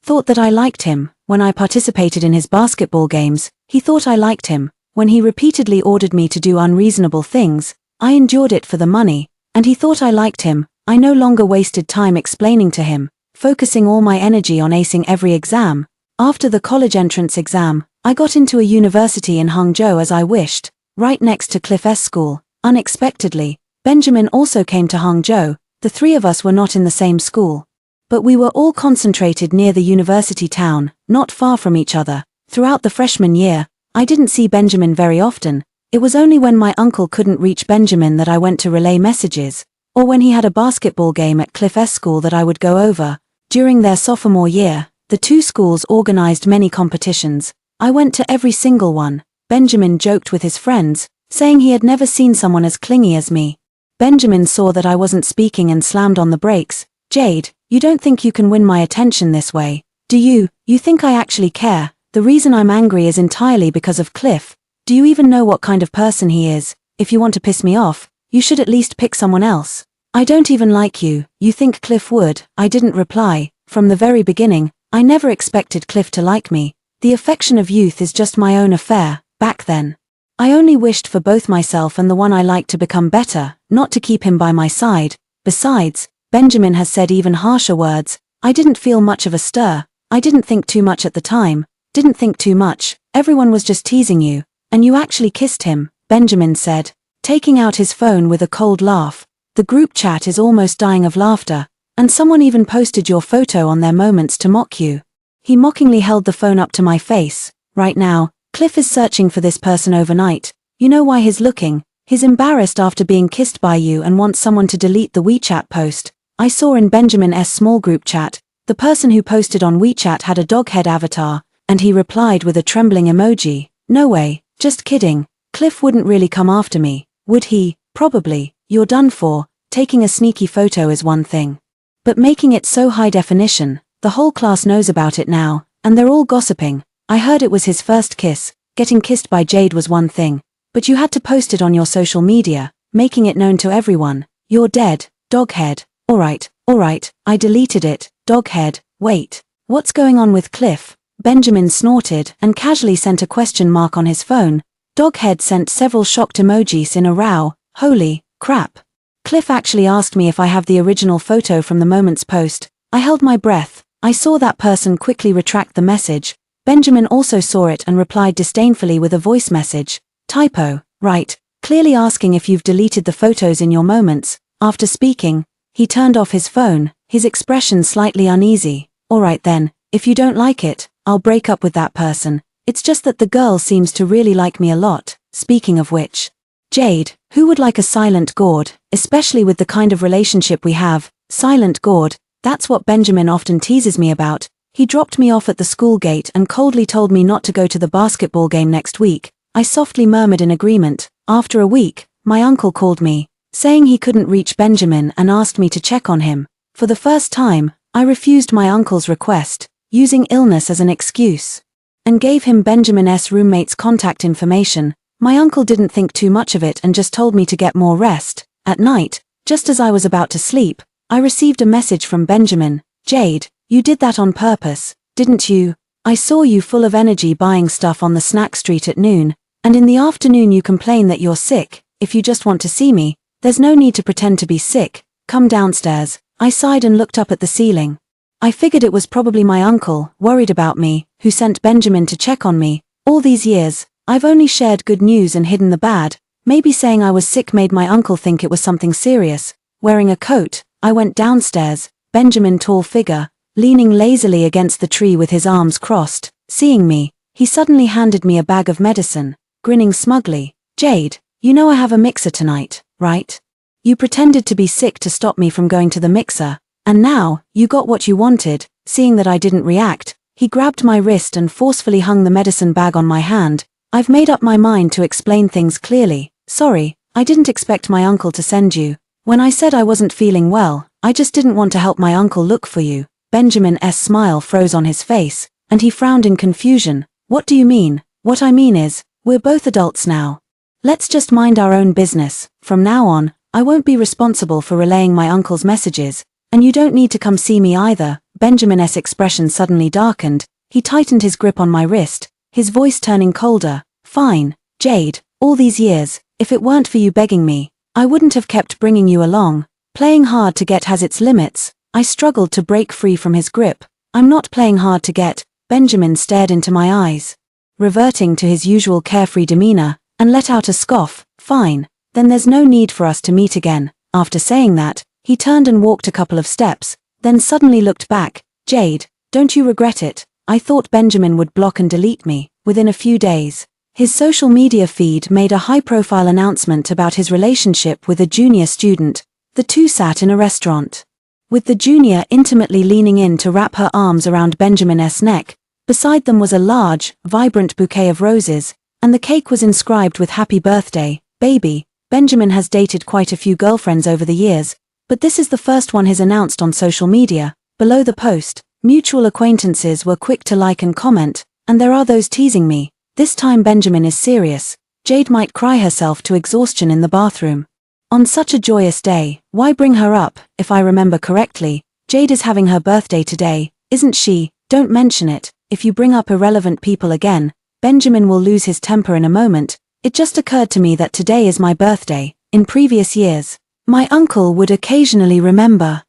thought that I liked him. When I participated in his basketball games, he thought I liked him. When he repeatedly ordered me to do unreasonable things, I endured it for the money, and he thought I liked him. I no longer wasted time explaining to him, focusing all my energy on acing every exam. After the college entrance exam, I got into a university in Hangzhou as I wished, right next to Cliff's school. Unexpectedly, Benjamin also came to Hangzhou. The three of us were not in the same school, but we were all concentrated near the university town, not far from each other. Throughout the freshman year, I didn't see Benjamin very often. It was only when my uncle couldn't reach Benjamin that I went to relay messages, or when he had a basketball game at Cliff's school that I would go over. During their sophomore year, the two schools organized many competitions. I went to every single one. Benjamin joked with his friends, saying he had never seen someone as clingy as me. Benjamin saw that I wasn't speaking and slammed on the brakes. "Jade, you don't think you can win my attention this way, do you? You think I actually care? The reason I'm angry is entirely because of Cliff. Do you even know what kind of person he is? If you want to piss me off, you should at least pick someone else. I don't even like you. You think Cliff would?" I didn't reply. From the very beginning, I never expected Cliff to like me. The affection of youth is just my own affair. Back then, I only wished for both myself and the one I liked to become better, not to keep him by my side. Besides, Benjamin has said even harsher words. I didn't feel much of a stir. I didn't think too much at the time. Didn't think too much. Everyone was just teasing you. And you actually kissed him, Benjamin said, taking out his phone with a cold laugh. The group chat is almost dying of laughter, and someone even posted your photo on their moments to mock you. He mockingly held the phone up to my face. Right now, Cliff is searching for this person overnight. You know why he's looking? He's embarrassed after being kissed by you and wants someone to delete the WeChat post. I saw in Benjamin's small group chat, the person who posted on WeChat had a dog head avatar, and he replied with a trembling emoji. "No way, just kidding. Cliff wouldn't really come after me, would he?" "Probably. You're done for. Taking a sneaky photo is one thing, but making it so high definition, the whole class knows about it now, and they're all gossiping. I heard it was his first kiss. Getting kissed by Jade was one thing, but you had to post it on your social media, making it known to everyone. You're dead, doghead." Alright, I deleted it. Doghead. Wait, what's going on with Cliff?" Benjamin snorted and casually sent a question mark on his phone. Doghead sent several shocked emojis in a row. Holy crap. Cliff actually asked me if I have the original photo from the moment's post. I held my breath. I saw that person quickly retract the message. Benjamin also saw it and replied disdainfully with a voice message. "Typo, right, clearly asking if you've deleted the photos in your moments." After speaking, he turned off his phone, his expression slightly uneasy. "Alright then, if you don't like it, I'll break up with that person. It's just that the girl seems to really like me a lot." Speaking of which, Jade, who would like a silent Gord, especially with the kind of relationship we have? Silent Gord, that's what Benjamin often teases me about. He dropped me off at the school gate and coldly told me not to go to the basketball game next week. I softly murmured in agreement. After a week, my uncle called me, saying he couldn't reach Benjamin and asked me to check on him. For the first time, I refused my uncle's request, using illness as an excuse, and gave him Benjamin's roommate's contact information. My uncle didn't think too much of it and just told me to get more rest. At night, just as I was about to sleep, I received a message from Benjamin. "Jade, you did that on purpose, didn't you? I saw you full of energy buying stuff on the snack street at noon, and in the afternoon you complain that you're sick. If you just want to see me, there's no need to pretend to be sick. Come downstairs." I sighed and looked up at the ceiling. I figured it was probably my uncle, worried about me, who sent Benjamin to check on me. All these years, I've only shared good news and hidden the bad. Maybe saying I was sick made my uncle think it was something serious. Wearing a coat, I went downstairs, Benjamin, tall figure, leaning lazily against the tree with his arms crossed. Seeing me, he suddenly handed me a bag of medicine, grinning smugly. "Jade, you know I have a mixer tonight, right? You pretended to be sick to stop me from going to the mixer, and now, you got what you wanted." Seeing that I didn't react, he grabbed my wrist and forcefully hung the medicine bag on my hand. "I've made up my mind to explain things clearly. Sorry, I didn't expect my uncle to send you. When I said I wasn't feeling well, I just didn't want to help my uncle look for you." Benjamin's smile froze on his face, and he frowned in confusion. "What do you mean?" "What I mean is, we're both adults now. Let's just mind our own business. From now on, I won't be responsible for relaying my uncle's messages, and you don't need to come see me either." Benjamin's expression suddenly darkened. He tightened his grip on my wrist, his voice turning colder. "Fine, Jade, all these years, if it weren't for you begging me, I wouldn't have kept bringing you along. Playing hard to get has its limits." I struggled to break free from his grip. "I'm not playing hard to get." Benjamin stared into my eyes, reverting to his usual carefree demeanor, and let out a scoff. "Fine, then there's no need for us to meet again." After saying that, he turned and walked a couple of steps, then suddenly looked back. "Jade, don't you regret it?" I thought Benjamin would block and delete me within a few days. His social media feed made a high-profile announcement about his relationship with a junior student. The two sat in a restaurant, with the junior intimately leaning in to wrap her arms around Benjamin's neck. Beside them was a large, vibrant bouquet of roses, and the cake was inscribed with "Happy Birthday, Baby." Benjamin has dated quite a few girlfriends over the years, but this is the first one he's announced on social media. Below the post, mutual acquaintances were quick to like and comment, and there are those teasing me. This time Benjamin is serious. Jade might cry herself to exhaustion in the bathroom. On such a joyous day, why bring her up? If I remember correctly, Jade is having her birthday today, isn't she? Don't mention it. If you bring up irrelevant people again, Benjamin will lose his temper in a moment. It just occurred to me that today is my birthday. In previous years, my uncle would occasionally remember,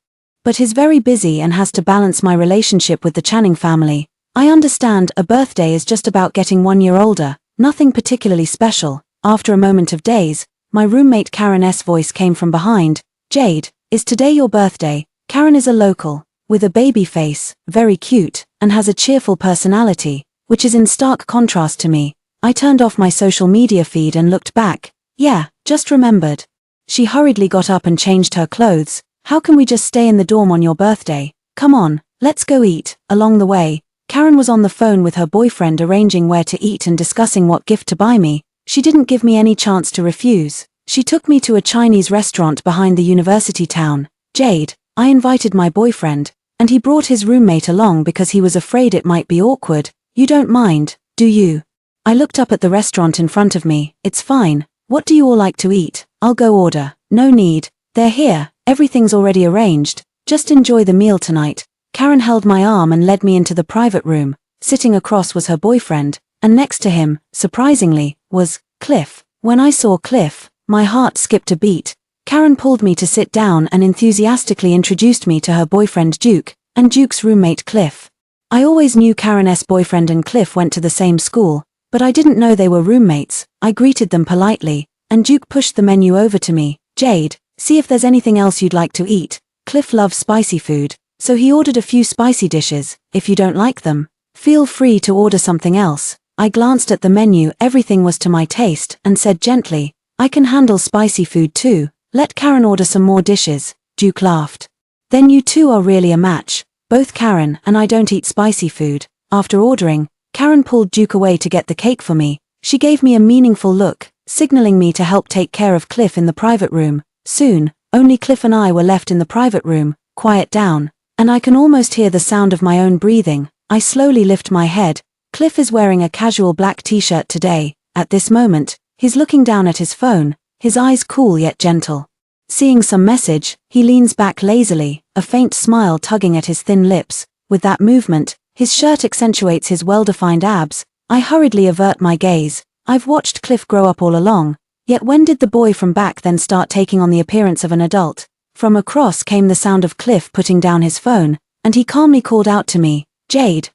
but he's very busy and has to balance my relationship with the Channing family. I understand a birthday is just about getting 1 year older, nothing particularly special. After a moment of daze, my roommate Karen's voice came from behind. "Jade, is today your birthday?" Karen is a local, with a baby face, very cute, and has a cheerful personality, which is in stark contrast to me. I turned off my social media feed and looked back. "Yeah, just remembered." She hurriedly got up and changed her clothes. "How can we just stay in the dorm on your birthday? Come on, let's go eat." Along the way, Karen was on the phone with her boyfriend arranging where to eat and discussing what gift to buy me. She didn't give me any chance to refuse. She took me to a Chinese restaurant behind the university town. "Jade, I invited my boyfriend, and he brought his roommate along because he was afraid it might be awkward. You don't mind, do you?" I looked up at the restaurant in front of me. "It's fine. What do you all like to eat?" "I'll go order." "No need. They're here. Everything's already arranged. Just enjoy the meal tonight." Karen held my arm and led me into the private room. Sitting across was her boyfriend, and next to him, surprisingly, was Cliff. When I saw Cliff, my heart skipped a beat. Karen pulled me to sit down and enthusiastically introduced me to her boyfriend Duke, and Duke's roommate Cliff. I always knew Karen's boyfriend and Cliff went to the same school, but I didn't know they were roommates. I greeted them politely, and Duke pushed the menu over to me. "Jade, see if there's anything else you'd like to eat." Cliff loves spicy food, so he ordered a few spicy dishes. "If you don't like them, feel free to order something else." I glanced at the menu. Everything was to my taste, and said gently, "I can handle spicy food too. Let Karen order some more dishes." Duke laughed. "Then you two are really a match. Both Karen and I don't eat spicy food." After ordering, Karen pulled Duke away to get the cake for me. She gave me a meaningful look, signaling me to help take care of Cliff in the private room. Soon, only Cliff and I were left in the private room, quiet down, and I can almost hear the sound of my own breathing. I slowly lift my head. Cliff is wearing a casual black t-shirt today. At this moment, he's looking down at his phone, his eyes cool yet gentle. Seeing some message, he leans back lazily, a faint smile tugging at his thin lips. With that movement, his shirt accentuates his well-defined abs. I hurriedly avert my gaze. I've watched Cliff grow up all along, yet when did the boy from back then start taking on the appearance of an adult? From across came the sound of Cliff putting down his phone, and he calmly called out to me, "Jade."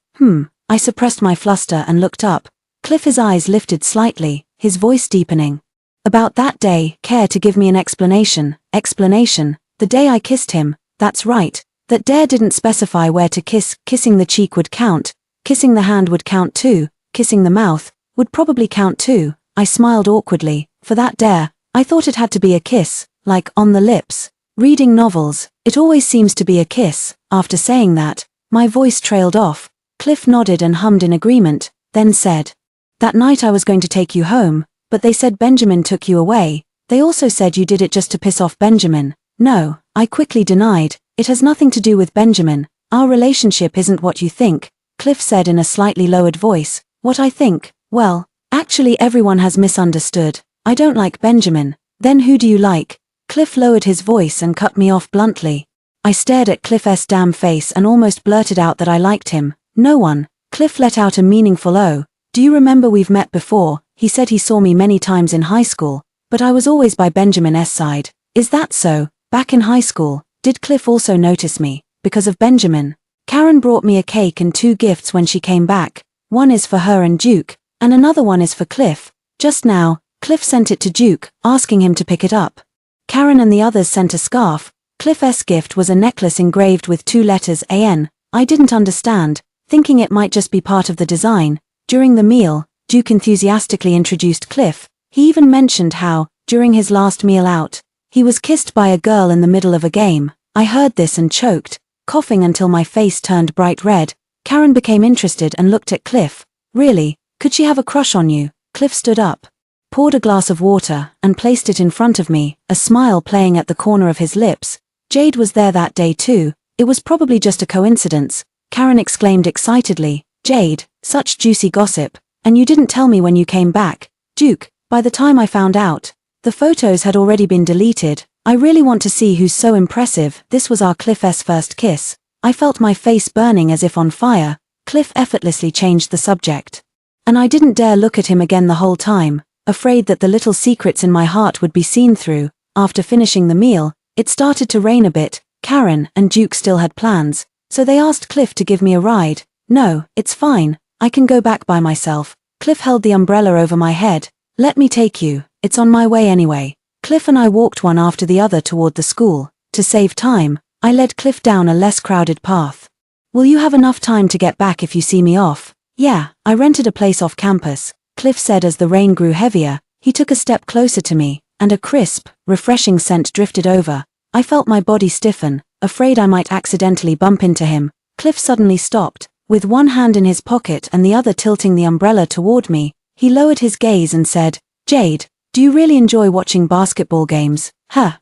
I suppressed my fluster and looked up. Cliff's eyes lifted slightly, his voice deepening. About that day, care to give me an explanation. Explanation. The day I kissed him, that's right. That dare didn't specify where to kiss. Kissing the cheek would count. Kissing the hand would count too. Kissing the mouth would probably count too. I smiled awkwardly. For that dare, I thought it had to be a kiss, like on the lips. Reading novels, it always seems to be a kiss. After saying that, my voice trailed off. Cliff nodded and hummed in agreement, then said, "That night I was going to take you home, but they said Benjamin took you away. They also said you did it just to piss off Benjamin." "No," I quickly denied. "It has nothing to do with Benjamin. Our relationship isn't what you think," Cliff said in a slightly lowered voice. "What I think? Well, actually everyone has misunderstood. I don't like Benjamin." "Then who do you like?" Cliff lowered his voice and cut me off bluntly. I stared at Cliff's damn face and almost blurted out that I liked him. "No one." Cliff let out a meaningful "oh." "Do you remember we've met before?" He said he saw me many times in high school, but I was always by Benjamin's side. "Is that so?" Back in high school, did Cliff also notice me, because of Benjamin? Karen brought me a cake and 2 gifts when she came back. One is for her and Duke, and another one is for Cliff. Just now, Cliff sent it to Duke, asking him to pick it up. Karen and the others sent a scarf. Cliff's gift was a necklace engraved with 2 letters AN. I didn't understand, thinking it might just be part of the design. During the meal, Duke enthusiastically introduced Cliff. He even mentioned how, during his last meal out, he was kissed by a girl in the middle of a game. I heard this and choked, coughing until my face turned bright red. Karen became interested and looked at Cliff. "Really? Could she have a crush on you?" Cliff stood up, poured a glass of water, and placed it in front of me, a smile playing at the corner of his lips. "Jade was there that day too. It was probably just a coincidence," Karen exclaimed excitedly. "Jade, such juicy gossip. And you didn't tell me when you came back." "Duke, by the time I found out, the photos had already been deleted. I really want to see who's so impressive." This was our Cliff's first kiss. I felt my face burning as if on fire. Cliff effortlessly changed the subject. And I didn't dare look at him again the whole time, afraid that the little secrets in my heart would be seen through. After finishing the meal, it started to rain a bit. Karen and Duke still had plans, so they asked Cliff to give me a ride. "No, it's fine. I can go back by myself." Cliff held the umbrella over my head. "Let me take you. It's on my way anyway." Cliff and I walked one after the other toward the school. To save time, I led Cliff down a less crowded path. "Will you have enough time to get back if you see me off?" "Yeah, I rented a place off campus," Cliff said as the rain grew heavier. He took a step closer to me, and a crisp, refreshing scent drifted over. I felt my body stiffen, afraid I might accidentally bump into him. Cliff suddenly stopped, with one hand in his pocket and the other tilting the umbrella toward me. He lowered his gaze and said, "Jade, do you really enjoy watching basketball games?"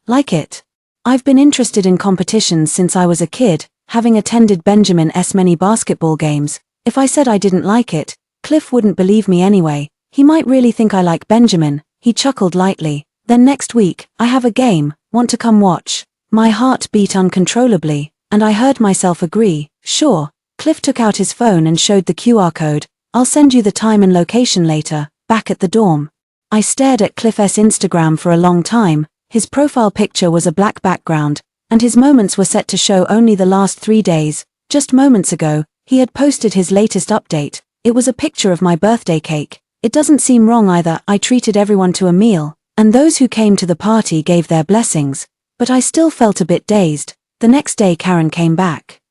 Like it. I've been interested in competitions since I was a kid, having attended Benjamin's many basketball games. If I said I didn't like it, Cliff wouldn't believe me anyway. He might really think I like Benjamin. He chuckled lightly. "Then next week, I have a game. Want to come watch?" My heart beat uncontrollably, and I heard myself agree. "Sure." Cliff took out his phone and showed the QR code. "I'll send you the time and location later, back at the dorm." I stared at Cliff's Instagram for a long time. His profile picture was a black background, and his moments were set to show only the last 3 days. Just moments ago, he had posted his latest update. It was a picture of my birthday cake. It doesn't seem wrong either. I treated everyone to a meal, and those who came to the party gave their blessings. But I still felt a bit dazed. The next day Karen came back,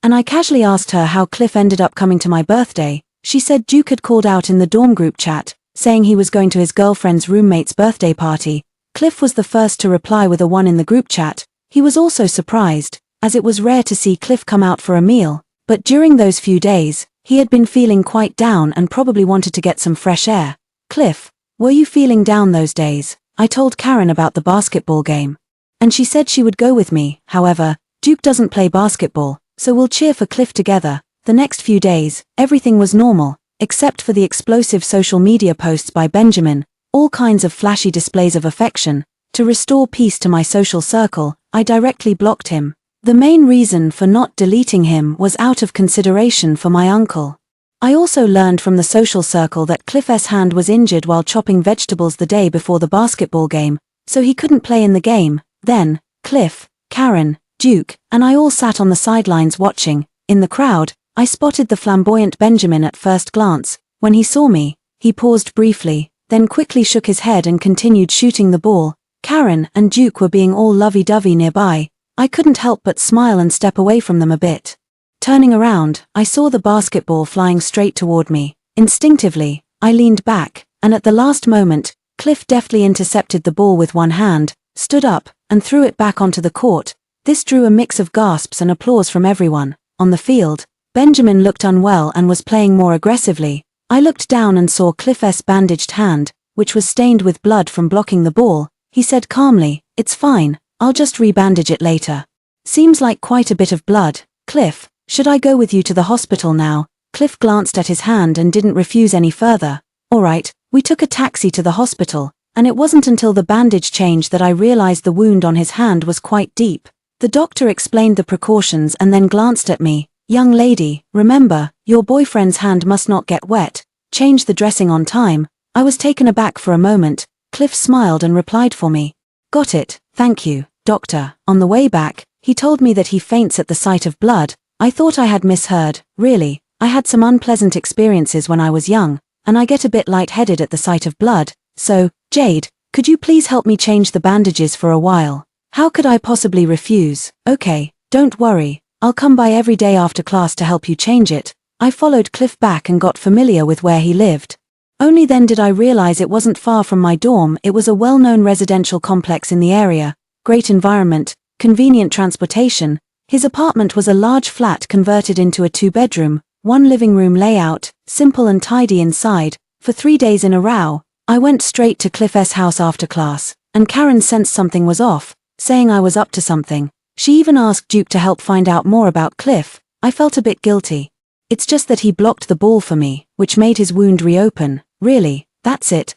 and I casually asked her how Cliff ended up coming to my birthday. She said Duke had called out in the dorm group chat, saying he was going to his girlfriend's roommate's birthday party. Cliff was the first to reply with a 1 in the group chat. He was also surprised, as it was rare to see Cliff come out for a meal, but during those few days, he had been feeling quite down and probably wanted to get some fresh air. "Cliff, were you feeling down those days?" I told Karen about the basketball game, and she said she would go with me. However, Duke doesn't play basketball, so we'll cheer for Cliff together. The next few days, everything was normal, except for the explosive social media posts by Benjamin, all kinds of flashy displays of affection. To restore peace to my social circle, I directly blocked him. The main reason for not deleting him was out of consideration for my uncle. I also learned from the social circle that Cliff's hand was injured while chopping vegetables the day before the basketball game, so he couldn't play in the game. Then, Cliff, Karen, Duke, and I all sat on the sidelines watching. In the crowd, I spotted the flamboyant Benjamin at first glance. When he saw me, he paused briefly, then quickly shook his head and continued shooting the ball. Karen and Duke were being all lovey-dovey nearby. I couldn't help but smile and step away from them a bit. Turning around, I saw the basketball flying straight toward me. Instinctively, I leaned back, and at the last moment, Cliff deftly intercepted the ball with one hand, stood up, and threw it back onto the court. This drew a mix of gasps and applause from everyone. On the field, Benjamin looked unwell and was playing more aggressively. I looked down and saw Cliff's bandaged hand, which was stained with blood from blocking the ball. He said calmly, "It's fine, I'll just rebandage it later." "Seems like quite a bit of blood. Cliff, should I go with you to the hospital now?" Cliff glanced at his hand and didn't refuse any further. "All right." We took a taxi to the hospital, and it wasn't until the bandage changed that I realized the wound on his hand was quite deep. The doctor explained the precautions and then glanced at me. "Young lady, remember, your boyfriend's hand must not get wet. Change the dressing on time." I was taken aback for a moment. Cliff smiled and replied for me. "Got it, thank you, doctor." On the way back, he told me that he faints at the sight of blood. I thought I had misheard. Really, I had some unpleasant experiences when I was young, and I get a bit lightheaded at the sight of blood. So, Jade, could you please help me change the bandages for a while? How could I possibly refuse? "Okay, don't worry, I'll come by every day after class to help you change it." I followed Cliff back and got familiar with where he lived. Only then did I realize it wasn't far from my dorm. It was a well-known residential complex in the area, great environment, convenient transportation. His apartment was a large flat converted into a 2-bedroom, 1 living room layout, simple and tidy inside. For 3 days in a row, I went straight to Cliff's house after class, and Karen sensed something was off, saying I was up to something. She even asked Duke to help find out more about Cliff. I felt a bit guilty. "It's just that he blocked the ball for me, which made his wound reopen." "Really? That's it?"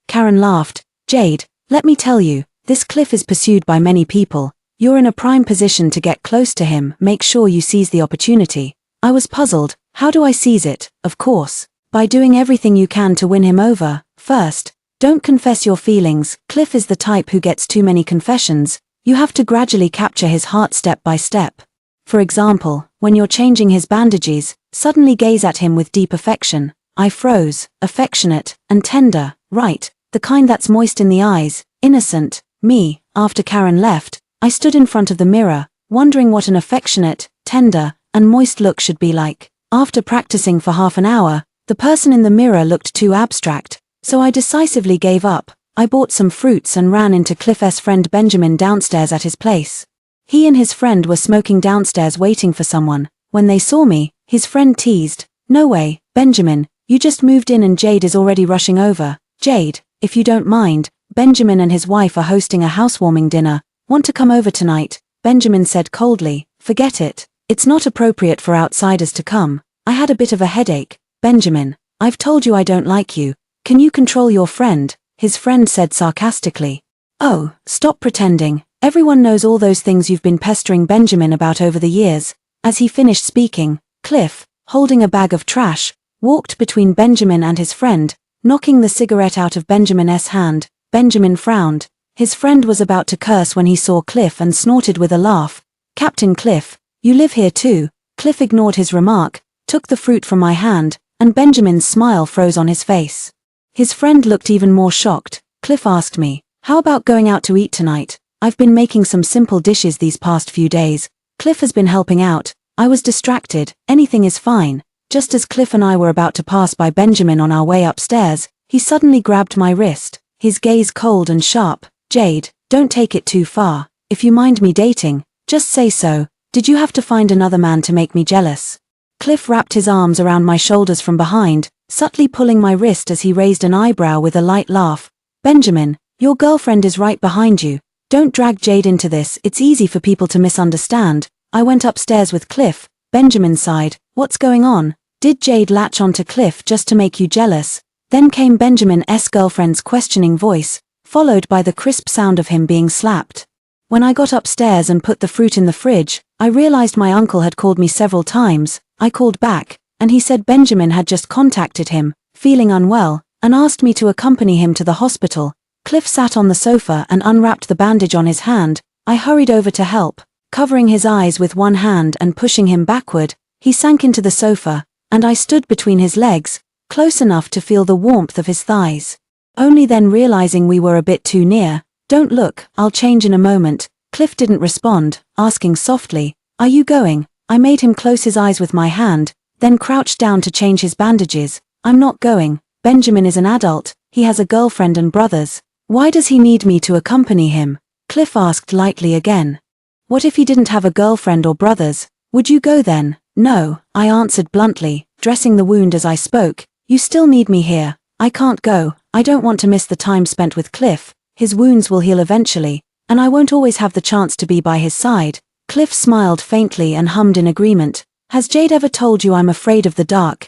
Karen laughed. "Jade, let me tell you, this Cliff is pursued by many people. You're in a prime position to get close to him. Make sure you seize the opportunity." I was puzzled. How do I seize it? Of course, by doing everything you can to win him over. First, don't confess your feelings. Cliff is the type who gets too many confessions. You have to gradually capture his heart step by step. For example, when you're changing his bandages, suddenly gaze at him with deep affection. I froze. Affectionate and tender, right, the kind that's moist in the eyes, innocent. Me, after Karen left, I stood in front of the mirror, wondering what an affectionate, tender, and moist look should be like. After practicing for half an hour, the person in the mirror looked too abstract, so I decisively gave up. I bought some fruits and ran into Cliff's friend Benjamin downstairs at his place. He and his friend were smoking downstairs waiting for someone. When they saw me, his friend teased, "No way, Benjamin, you just moved in and Jade is already rushing over." "Jade, if you don't mind, Benjamin and his wife are hosting a housewarming dinner. Want to come over tonight?" Benjamin said coldly. "Forget it. It's not appropriate for outsiders to come." I had a bit of a headache. "Benjamin, I've told you I don't like you. Can you control your friend?" His friend said sarcastically. "Oh, stop pretending. Everyone knows all those things you've been pestering Benjamin about over the years." As he finished speaking, Cliff, holding a bag of trash, walked between Benjamin and his friend, knocking the cigarette out of Benjamin's hand. Benjamin frowned. His friend was about to curse when he saw Cliff and snorted with a laugh. "Captain Cliff, you live here too?" Cliff ignored his remark, took the fruit from my hand, and Benjamin's smile froze on his face. His friend looked even more shocked. Cliff asked me, "How about going out to eat tonight? I've been making some simple dishes these past few days." Cliff has been helping out. I was distracted. "Anything is fine." Just as Cliff and I were about to pass by Benjamin on our way upstairs, he suddenly grabbed my wrist, his gaze cold and sharp. "Jade, don't take it too far. If you mind me dating, just say so. Did you have to find another man to make me jealous?" Cliff wrapped his arms around my shoulders from behind, subtly pulling my wrist as he raised an eyebrow with a light laugh. "Benjamin, your girlfriend is right behind you. Don't drag Jade into this. It's easy for people to misunderstand." I went upstairs with Cliff. Benjamin sighed. "What's going on? Did Jade latch onto Cliff just to make you jealous?" Then came Benjamin's girlfriend's questioning voice, followed by the crisp sound of him being slapped. When I got upstairs and put the fruit in the fridge, I realized my uncle had called me several times. I called back, and he said Benjamin had just contacted him, feeling unwell, and asked me to accompany him to the hospital. Cliff sat on the sofa and unwrapped the bandage on his hand. I hurried over to help, covering his eyes with one hand and pushing him backward. He sank into the sofa, and I stood between his legs, close enough to feel the warmth of his thighs. Only then realizing we were a bit too near. Don't look, I'll change in a moment. Cliff didn't respond, asking softly, are you going? I made him close his eyes with my hand, then crouched down to change his bandages. I'm not going. Benjamin is an adult, he has a girlfriend and brothers. Why does he need me to accompany him? Cliff asked lightly again. What if he didn't have a girlfriend or brothers? Would you go then? No, I answered bluntly, dressing the wound as I spoke. You still need me here. I can't go. I don't want to miss the time spent with Cliff. His wounds will heal eventually, and I won't always have the chance to be by his side. Cliff smiled faintly and hummed in agreement. Has Jade ever told you I'm afraid of the dark?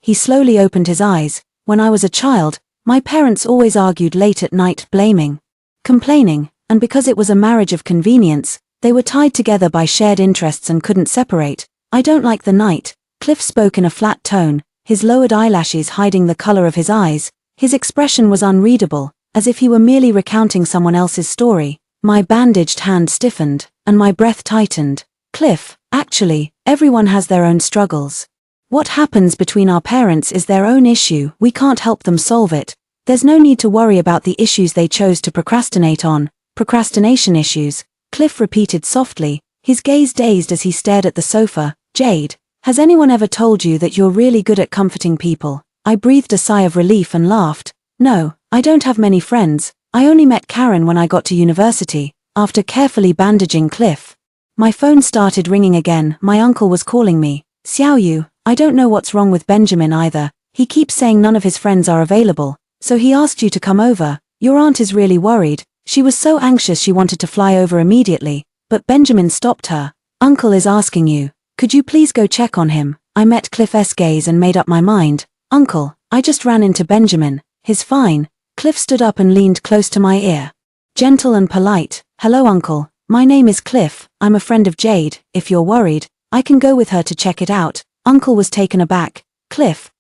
He slowly opened his eyes. When I was a child, my parents always argued late at night, blaming, complaining, and because it was a marriage of convenience, they were tied together by shared interests and couldn't separate. I don't like the night. Cliff spoke in a flat tone, his lowered eyelashes hiding the color of his eyes. His expression was unreadable, as if he were merely recounting someone else's story. My bandaged hand stiffened, and my breath tightened. Cliff, actually, everyone has their own struggles. What happens between our parents is their own issue, we can't help them solve it. There's no need to worry about the issues they chose to procrastinate on. Procrastination issues, Cliff repeated softly, his gaze dazed as he stared at the sofa. Jade, has anyone ever told you that you're really good at comforting people? I breathed a sigh of relief and laughed. No, I don't have many friends. I only met Karen when I got to university, after carefully bandaging Cliff. My phone started ringing again. My uncle was calling me. Xiaoyu, I don't know what's wrong with Benjamin either. He keeps saying none of his friends are available, so he asked you to come over. Your aunt is really worried. She was so anxious she wanted to fly over immediately, but Benjamin stopped her. Uncle is asking you. Could you please go check on him? I met Cliff's gaze and made up my mind. Uncle, I just ran into Benjamin. He's fine. Cliff stood up and leaned close to my ear. Gentle and polite. Hello uncle, my name is Cliff. I'm a friend of Jade. If you're worried, I can go with her to check it out. Uncle was taken aback. Cliff,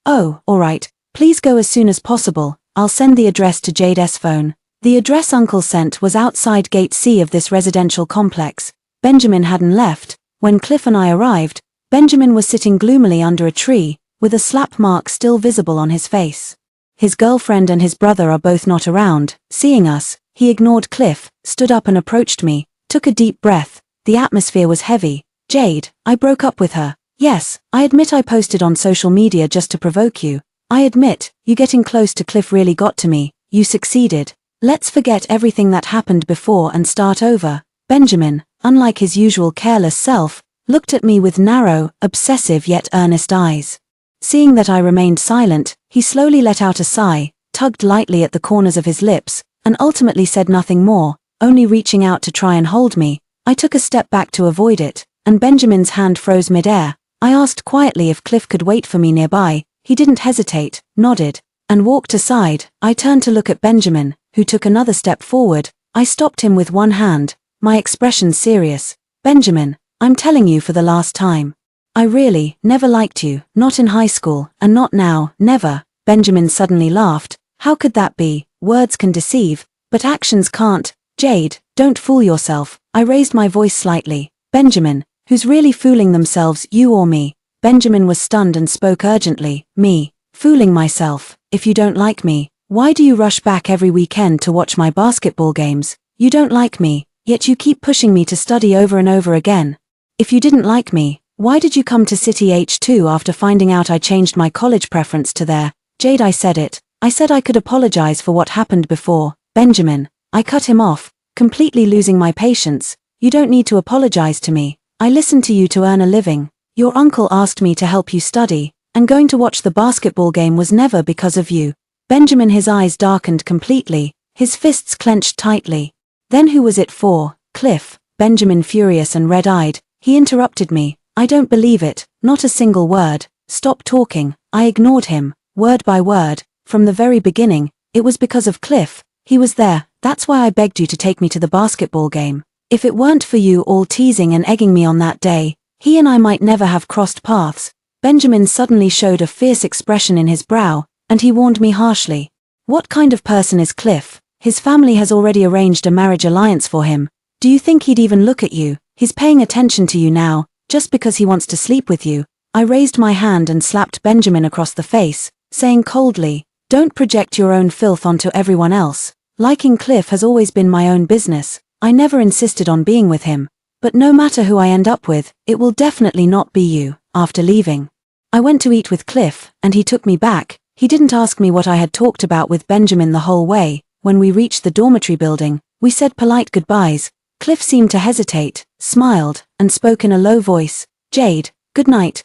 oh, alright. Please go as soon as possible. I'll send the address to Jade's phone. The address Uncle sent was outside Gate C of this residential complex. Benjamin hadn't left. When Cliff and I arrived, Benjamin was sitting gloomily under a tree, with a slap mark still visible on his face. His girlfriend and his brother are both not around. Seeing us, he ignored Cliff, stood up and approached me, took a deep breath. The atmosphere was heavy. Jade, I broke up with her. Yes, I admit I posted on social media just to provoke you. I admit, you getting close to Cliff really got to me. You succeeded. Let's forget everything that happened before and start over. Benjamin, unlike his usual careless self, looked at me with narrow, obsessive yet earnest eyes. Seeing that I remained silent, he slowly let out a sigh, tugged lightly at the corners of his lips, and ultimately said nothing more, only reaching out to try and hold me. I took a step back to avoid it, and Benjamin's hand froze midair. I asked quietly if Cliff could wait for me nearby. He didn't hesitate, nodded, and walked aside. I turned to look at Benjamin, who took another step forward. I stopped him with one hand, my expression serious. Benjamin, I'm telling you for the last time. I really never liked you, not in high school, and not now, never. Benjamin suddenly laughed. How could that be? Words can deceive, but actions can't. Jade, don't fool yourself. I raised my voice slightly. Benjamin, who's really fooling themselves, you or me? Benjamin was stunned and spoke urgently. Me, fooling myself. If you don't like me, why do you rush back every weekend to watch my basketball games? You don't like me, yet you keep pushing me to study over and over again. If you didn't like me, why did you come to City H2 after finding out I changed my college preference to there? Jade, I said it. I said I could apologize for what happened before. Benjamin, I cut him off, completely losing my patience. You don't need to apologize to me. I listened to you to earn a living. Your uncle asked me to help you study, and going to watch the basketball game was never because of you. Benjamin, his eyes darkened completely, his fists clenched tightly. Then who was it for? Cliff. Benjamin, furious and red-eyed, he interrupted me. I don't believe it, not a single word. Stop talking. I ignored him, word by word. From the very beginning, it was because of Cliff. He was there, that's why I begged you to take me to the basketball game. If it weren't for you all teasing and egging me on that day, he and I might never have crossed paths. Benjamin suddenly showed a fierce expression in his brow, and he warned me harshly. What kind of person is Cliff? His family has already arranged a marriage alliance for him. Do you think he'd even look at you? He's paying attention to you now, just because he wants to sleep with you. I raised my hand and slapped Benjamin across the face, saying coldly, Don't project your own filth onto everyone else. Liking Cliff has always been my own business. I never insisted on being with him. But no matter who I end up with, it will definitely not be you, after leaving. I went to eat with Cliff, and he took me back. He didn't ask me what I had talked about with Benjamin the whole way. When we reached the dormitory building, we said polite goodbyes. Cliff seemed to hesitate, smiled, and spoke in a low voice. Jade, good night.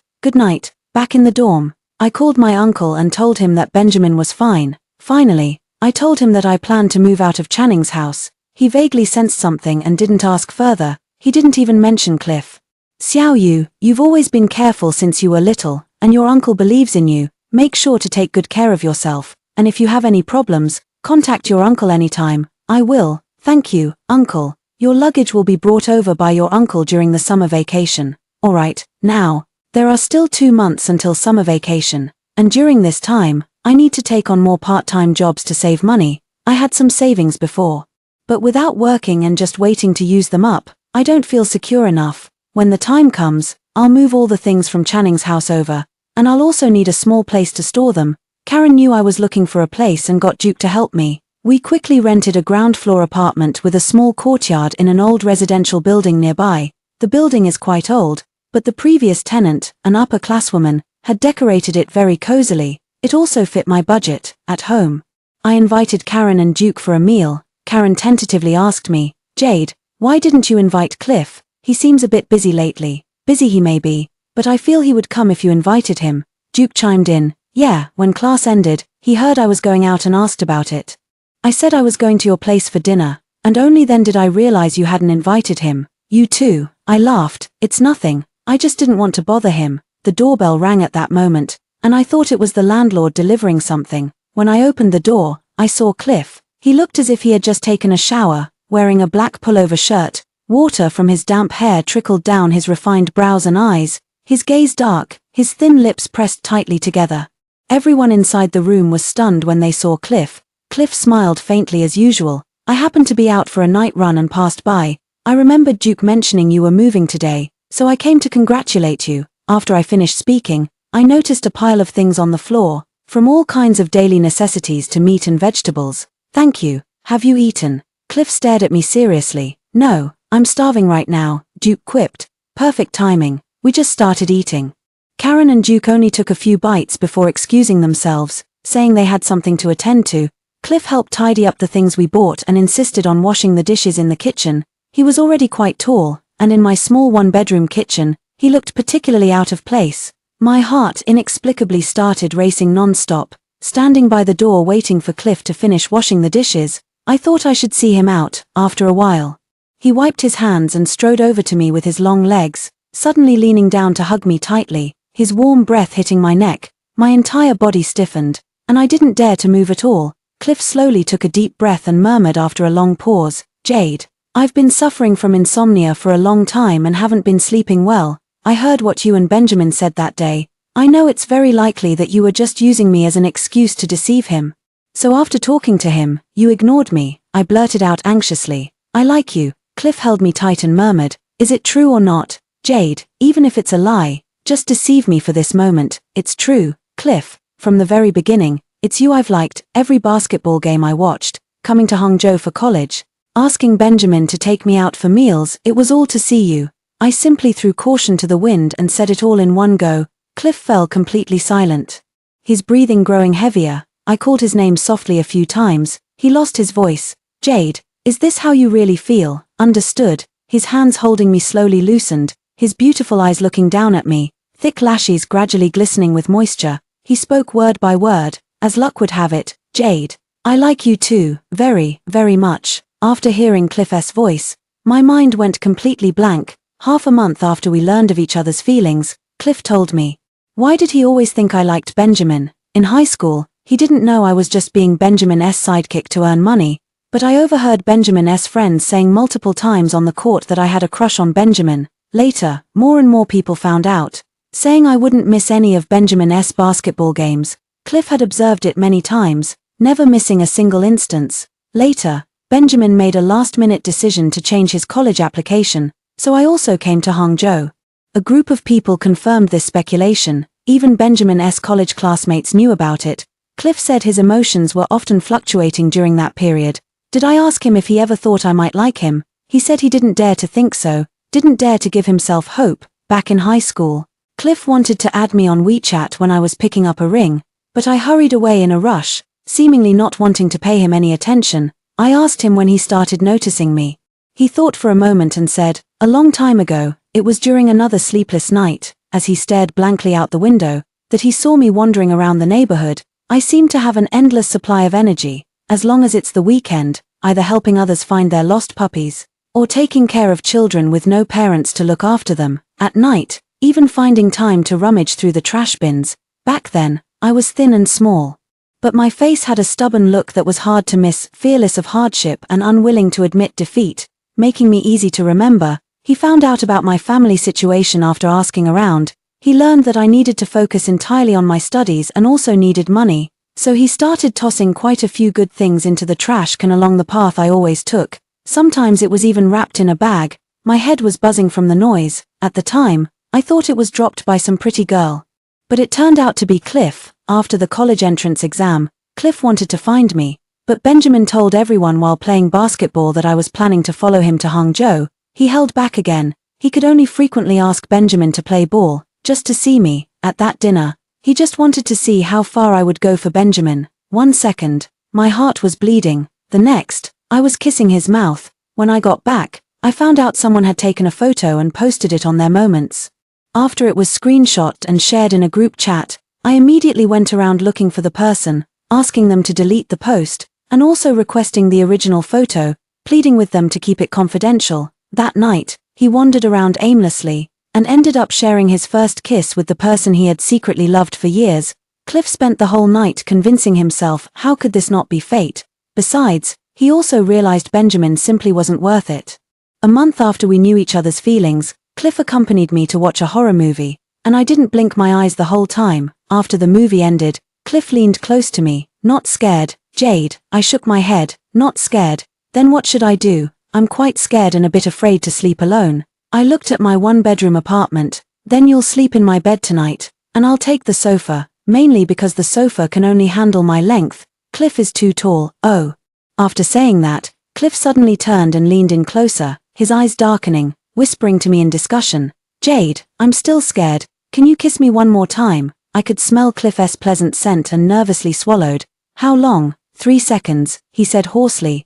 Back in the dorm, I called my uncle and told him that Benjamin was fine. Finally, I told him that I planned to move out of Channing's house. He vaguely sensed something and didn't ask further. He didn't even mention Cliff. Xiao Yu, you've always been careful since you were little, and your uncle believes in you. Make sure to take good care of yourself, and if you have any problems, contact your uncle anytime. I will. Thank you, uncle. Your luggage will be brought over by your uncle during the summer vacation. Alright, now, there are still 2 months until summer vacation, and during this time, I need to take on more part-time jobs to save money. I had some savings before. But without working and just waiting to use them up, I don't feel secure enough. When the time comes, I'll move all the things from Channing's house over, and I'll also need a small place to store them. Karen knew I was looking for a place and got Duke to help me. We quickly rented a ground-floor apartment with a small courtyard in an old residential building nearby. The building is quite old, but the previous tenant, an upper-class woman, had decorated it very cozily. It also fit my budget. At home, I invited Karen and Duke for a meal. Karen tentatively asked me, Jade, why didn't you invite Cliff? He seems a bit busy lately. Busy he may be, but I feel he would come if you invited him. Duke chimed in, yeah, when class ended, he heard I was going out and asked about it. I said I was going to your place for dinner, and only then did I realize you hadn't invited him. You too. I laughed. It's nothing. I just didn't want to bother him. The doorbell rang at that moment, and I thought it was the landlord delivering something. When I opened the door, I saw Cliff. He looked as if he had just taken a shower, wearing a black pullover shirt. Water from his damp hair trickled down his refined brows and eyes, his gaze dark, his thin lips pressed tightly together. Everyone inside the room was stunned when they saw Cliff. Cliff smiled faintly as usual. I happened to be out for a night run and passed by. I remembered Duke mentioning you were moving today, so I came to congratulate you. After I finished speaking, I noticed a pile of things on the floor, from all kinds of daily necessities to meat and vegetables. Thank you. Have you eaten? Cliff stared at me seriously. No, I'm starving right now, Duke quipped. Perfect timing. We just started eating. Karen and Duke only took a few bites before excusing themselves, saying they had something to attend to. Cliff helped tidy up the things we bought and insisted on washing the dishes in the kitchen. He was already quite tall, and in my small one-bedroom kitchen, he looked particularly out of place. My heart inexplicably started racing non-stop. Standing by the door waiting for Cliff to finish washing the dishes, I thought I should see him out, after a while. He wiped his hands and strode over to me with his long legs, suddenly leaning down to hug me tightly, his warm breath hitting my neck. My entire body stiffened, and I didn't dare to move at all. Cliff slowly took a deep breath and murmured after a long pause, Jade, I've been suffering from insomnia for a long time and haven't been sleeping well. I heard what you and Benjamin said that day. I know it's very likely that you were just using me as an excuse to deceive him. So after talking to him, you ignored me, I blurted out anxiously. I like you. Cliff held me tight and murmured, is it true or not? Jade, even if it's a lie, just deceive me for this moment. It's true, Cliff, from the very beginning. It's you I've liked. Every basketball game I watched, coming to Hangzhou for college, asking Benjamin to take me out for meals, it was all to see you. I simply threw caution to the wind and said it all in one go. Cliff fell completely silent. His breathing growing heavier. I called his name softly a few times. He lost his voice. Jade, is this how you really feel? Understood. His hands holding me slowly loosened, his beautiful eyes looking down at me, thick lashes gradually glistening with moisture. He spoke word by word. As luck would have it, Jade, I like you too, very, very much. After hearing Cliff's voice, my mind went completely blank. Half a month after we learned of each other's feelings, Cliff told me. Why did he always think I liked Benjamin? In high school, he didn't know I was just being Benjamin's sidekick to earn money, but I overheard Benjamin's friends saying multiple times on the court that I had a crush on Benjamin. Later, more and more people found out, saying I wouldn't miss any of Benjamin's basketball games. Cliff had observed it many times, never missing a single instance. Later, Benjamin made a last-minute decision to change his college application, so I also came to Hangzhou. A group of people confirmed this speculation. Even Benjamin's college classmates knew about it. Cliff said his emotions were often fluctuating during that period. Did I ask him if he ever thought I might like him? He said he didn't dare to think so, didn't dare to give himself hope. Back in high school, Cliff wanted to add me on WeChat when I was picking up a ring, but I hurried away in a rush, seemingly not wanting to pay him any attention. I asked him when he started noticing me. He thought for a moment and said, "A long time ago, it was during another sleepless night," as he stared blankly out the window, that he saw me wandering around the neighborhood. I seem to have an endless supply of energy, as long as it's the weekend, either helping others find their lost puppies, or taking care of children with no parents to look after them. At night, even finding time to rummage through the trash bins. Back then, I was thin and small. But my face had a stubborn look that was hard to miss, fearless of hardship and unwilling to admit defeat, making me easy to remember. He found out about my family situation after asking around. He learned that I needed to focus entirely on my studies and also needed money, so he started tossing quite a few good things into the trash can along the path I always took. Sometimes it was even wrapped in a bag. My head was buzzing from the noise. At the time, I thought it was dropped by some pretty girl. But it turned out to be Cliff. After the college entrance exam, Cliff wanted to find me, but Benjamin told everyone while playing basketball that I was planning to follow him to Hangzhou. He held back again. He could only frequently ask Benjamin to play ball, just to see me. At that dinner, he just wanted to see how far I would go for Benjamin. 1 second, my heart was bleeding. The next, I was kissing his mouth. When I got back, I found out someone had taken a photo and posted it on their Moments. After it was screenshot and shared in a group chat, I immediately went around looking for the person, asking them to delete the post, and also requesting the original photo, pleading with them to keep it confidential. That night, he wandered around aimlessly, and ended up sharing his first kiss with the person he had secretly loved for years. Cliff spent the whole night convincing himself, how could this not be fate? Besides, he also realized Benjamin simply wasn't worth it. A month after we knew each other's feelings, Cliff accompanied me to watch a horror movie, and I didn't blink my eyes the whole time. After the movie ended, Cliff leaned close to me. "Not scared, Jade?" I shook my head. "Not scared." "Then what should I do? I'm quite scared and a bit afraid to sleep alone." I looked at my one-bedroom apartment. "Then you'll sleep in my bed tonight, and I'll take the sofa, mainly because the sofa can only handle my length. Cliff is too tall." "Oh." After saying that, Cliff suddenly turned and leaned in closer, his eyes darkening, whispering to me in discussion, "Jade, I'm still scared. Can you kiss me one more time?" I could smell Cliff's pleasant scent and nervously swallowed. "How long?" 3 seconds, he said hoarsely.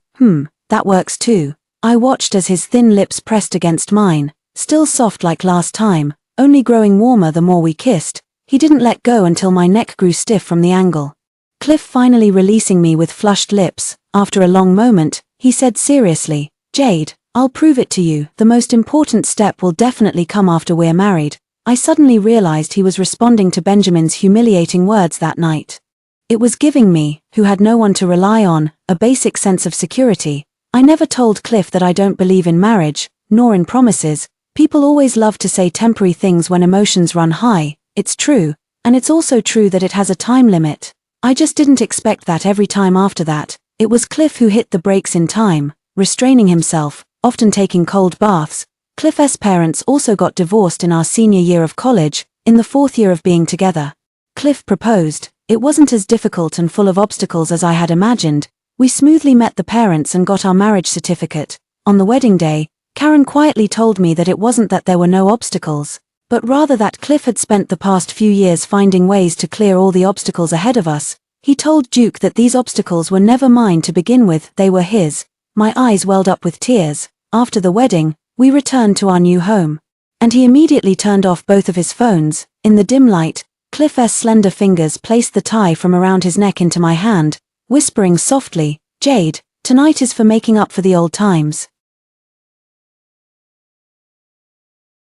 That works too." I watched as his thin lips pressed against mine, still soft like last time, only growing warmer the more we kissed. He didn't let go until my neck grew stiff from the angle. Cliff finally releasing me with flushed lips. After a long moment, he said seriously, "Jade, I'll prove it to you. The most important step will definitely come after we're married." I suddenly realized he was responding to Benjamin's humiliating words that night. It was giving me, who had no one to rely on, a basic sense of security. I never told Cliff that I don't believe in marriage, nor in promises. People always love to say temporary things when emotions run high. It's true, and it's also true that it has a time limit. I just didn't expect that every time after that. It was Cliff who hit the brakes in time, restraining himself, often taking cold baths. Cliff's parents also got divorced in our senior year of college, in the 4th year of being together. Cliff proposed. It wasn't as difficult and full of obstacles as I had imagined. We smoothly met the parents and got our marriage certificate. On the wedding day, Karen quietly told me that it wasn't that there were no obstacles, but rather that Cliff had spent the past few years finding ways to clear all the obstacles ahead of us. He told Duke that these obstacles were never mine to begin with, they were his. My eyes welled up with tears. After the wedding, we returned to our new home, and he immediately turned off both of his phones. In the dim light, Cliff's slender fingers placed the tie from around his neck into my hand, whispering softly, "Jade, tonight is for making up for the old times."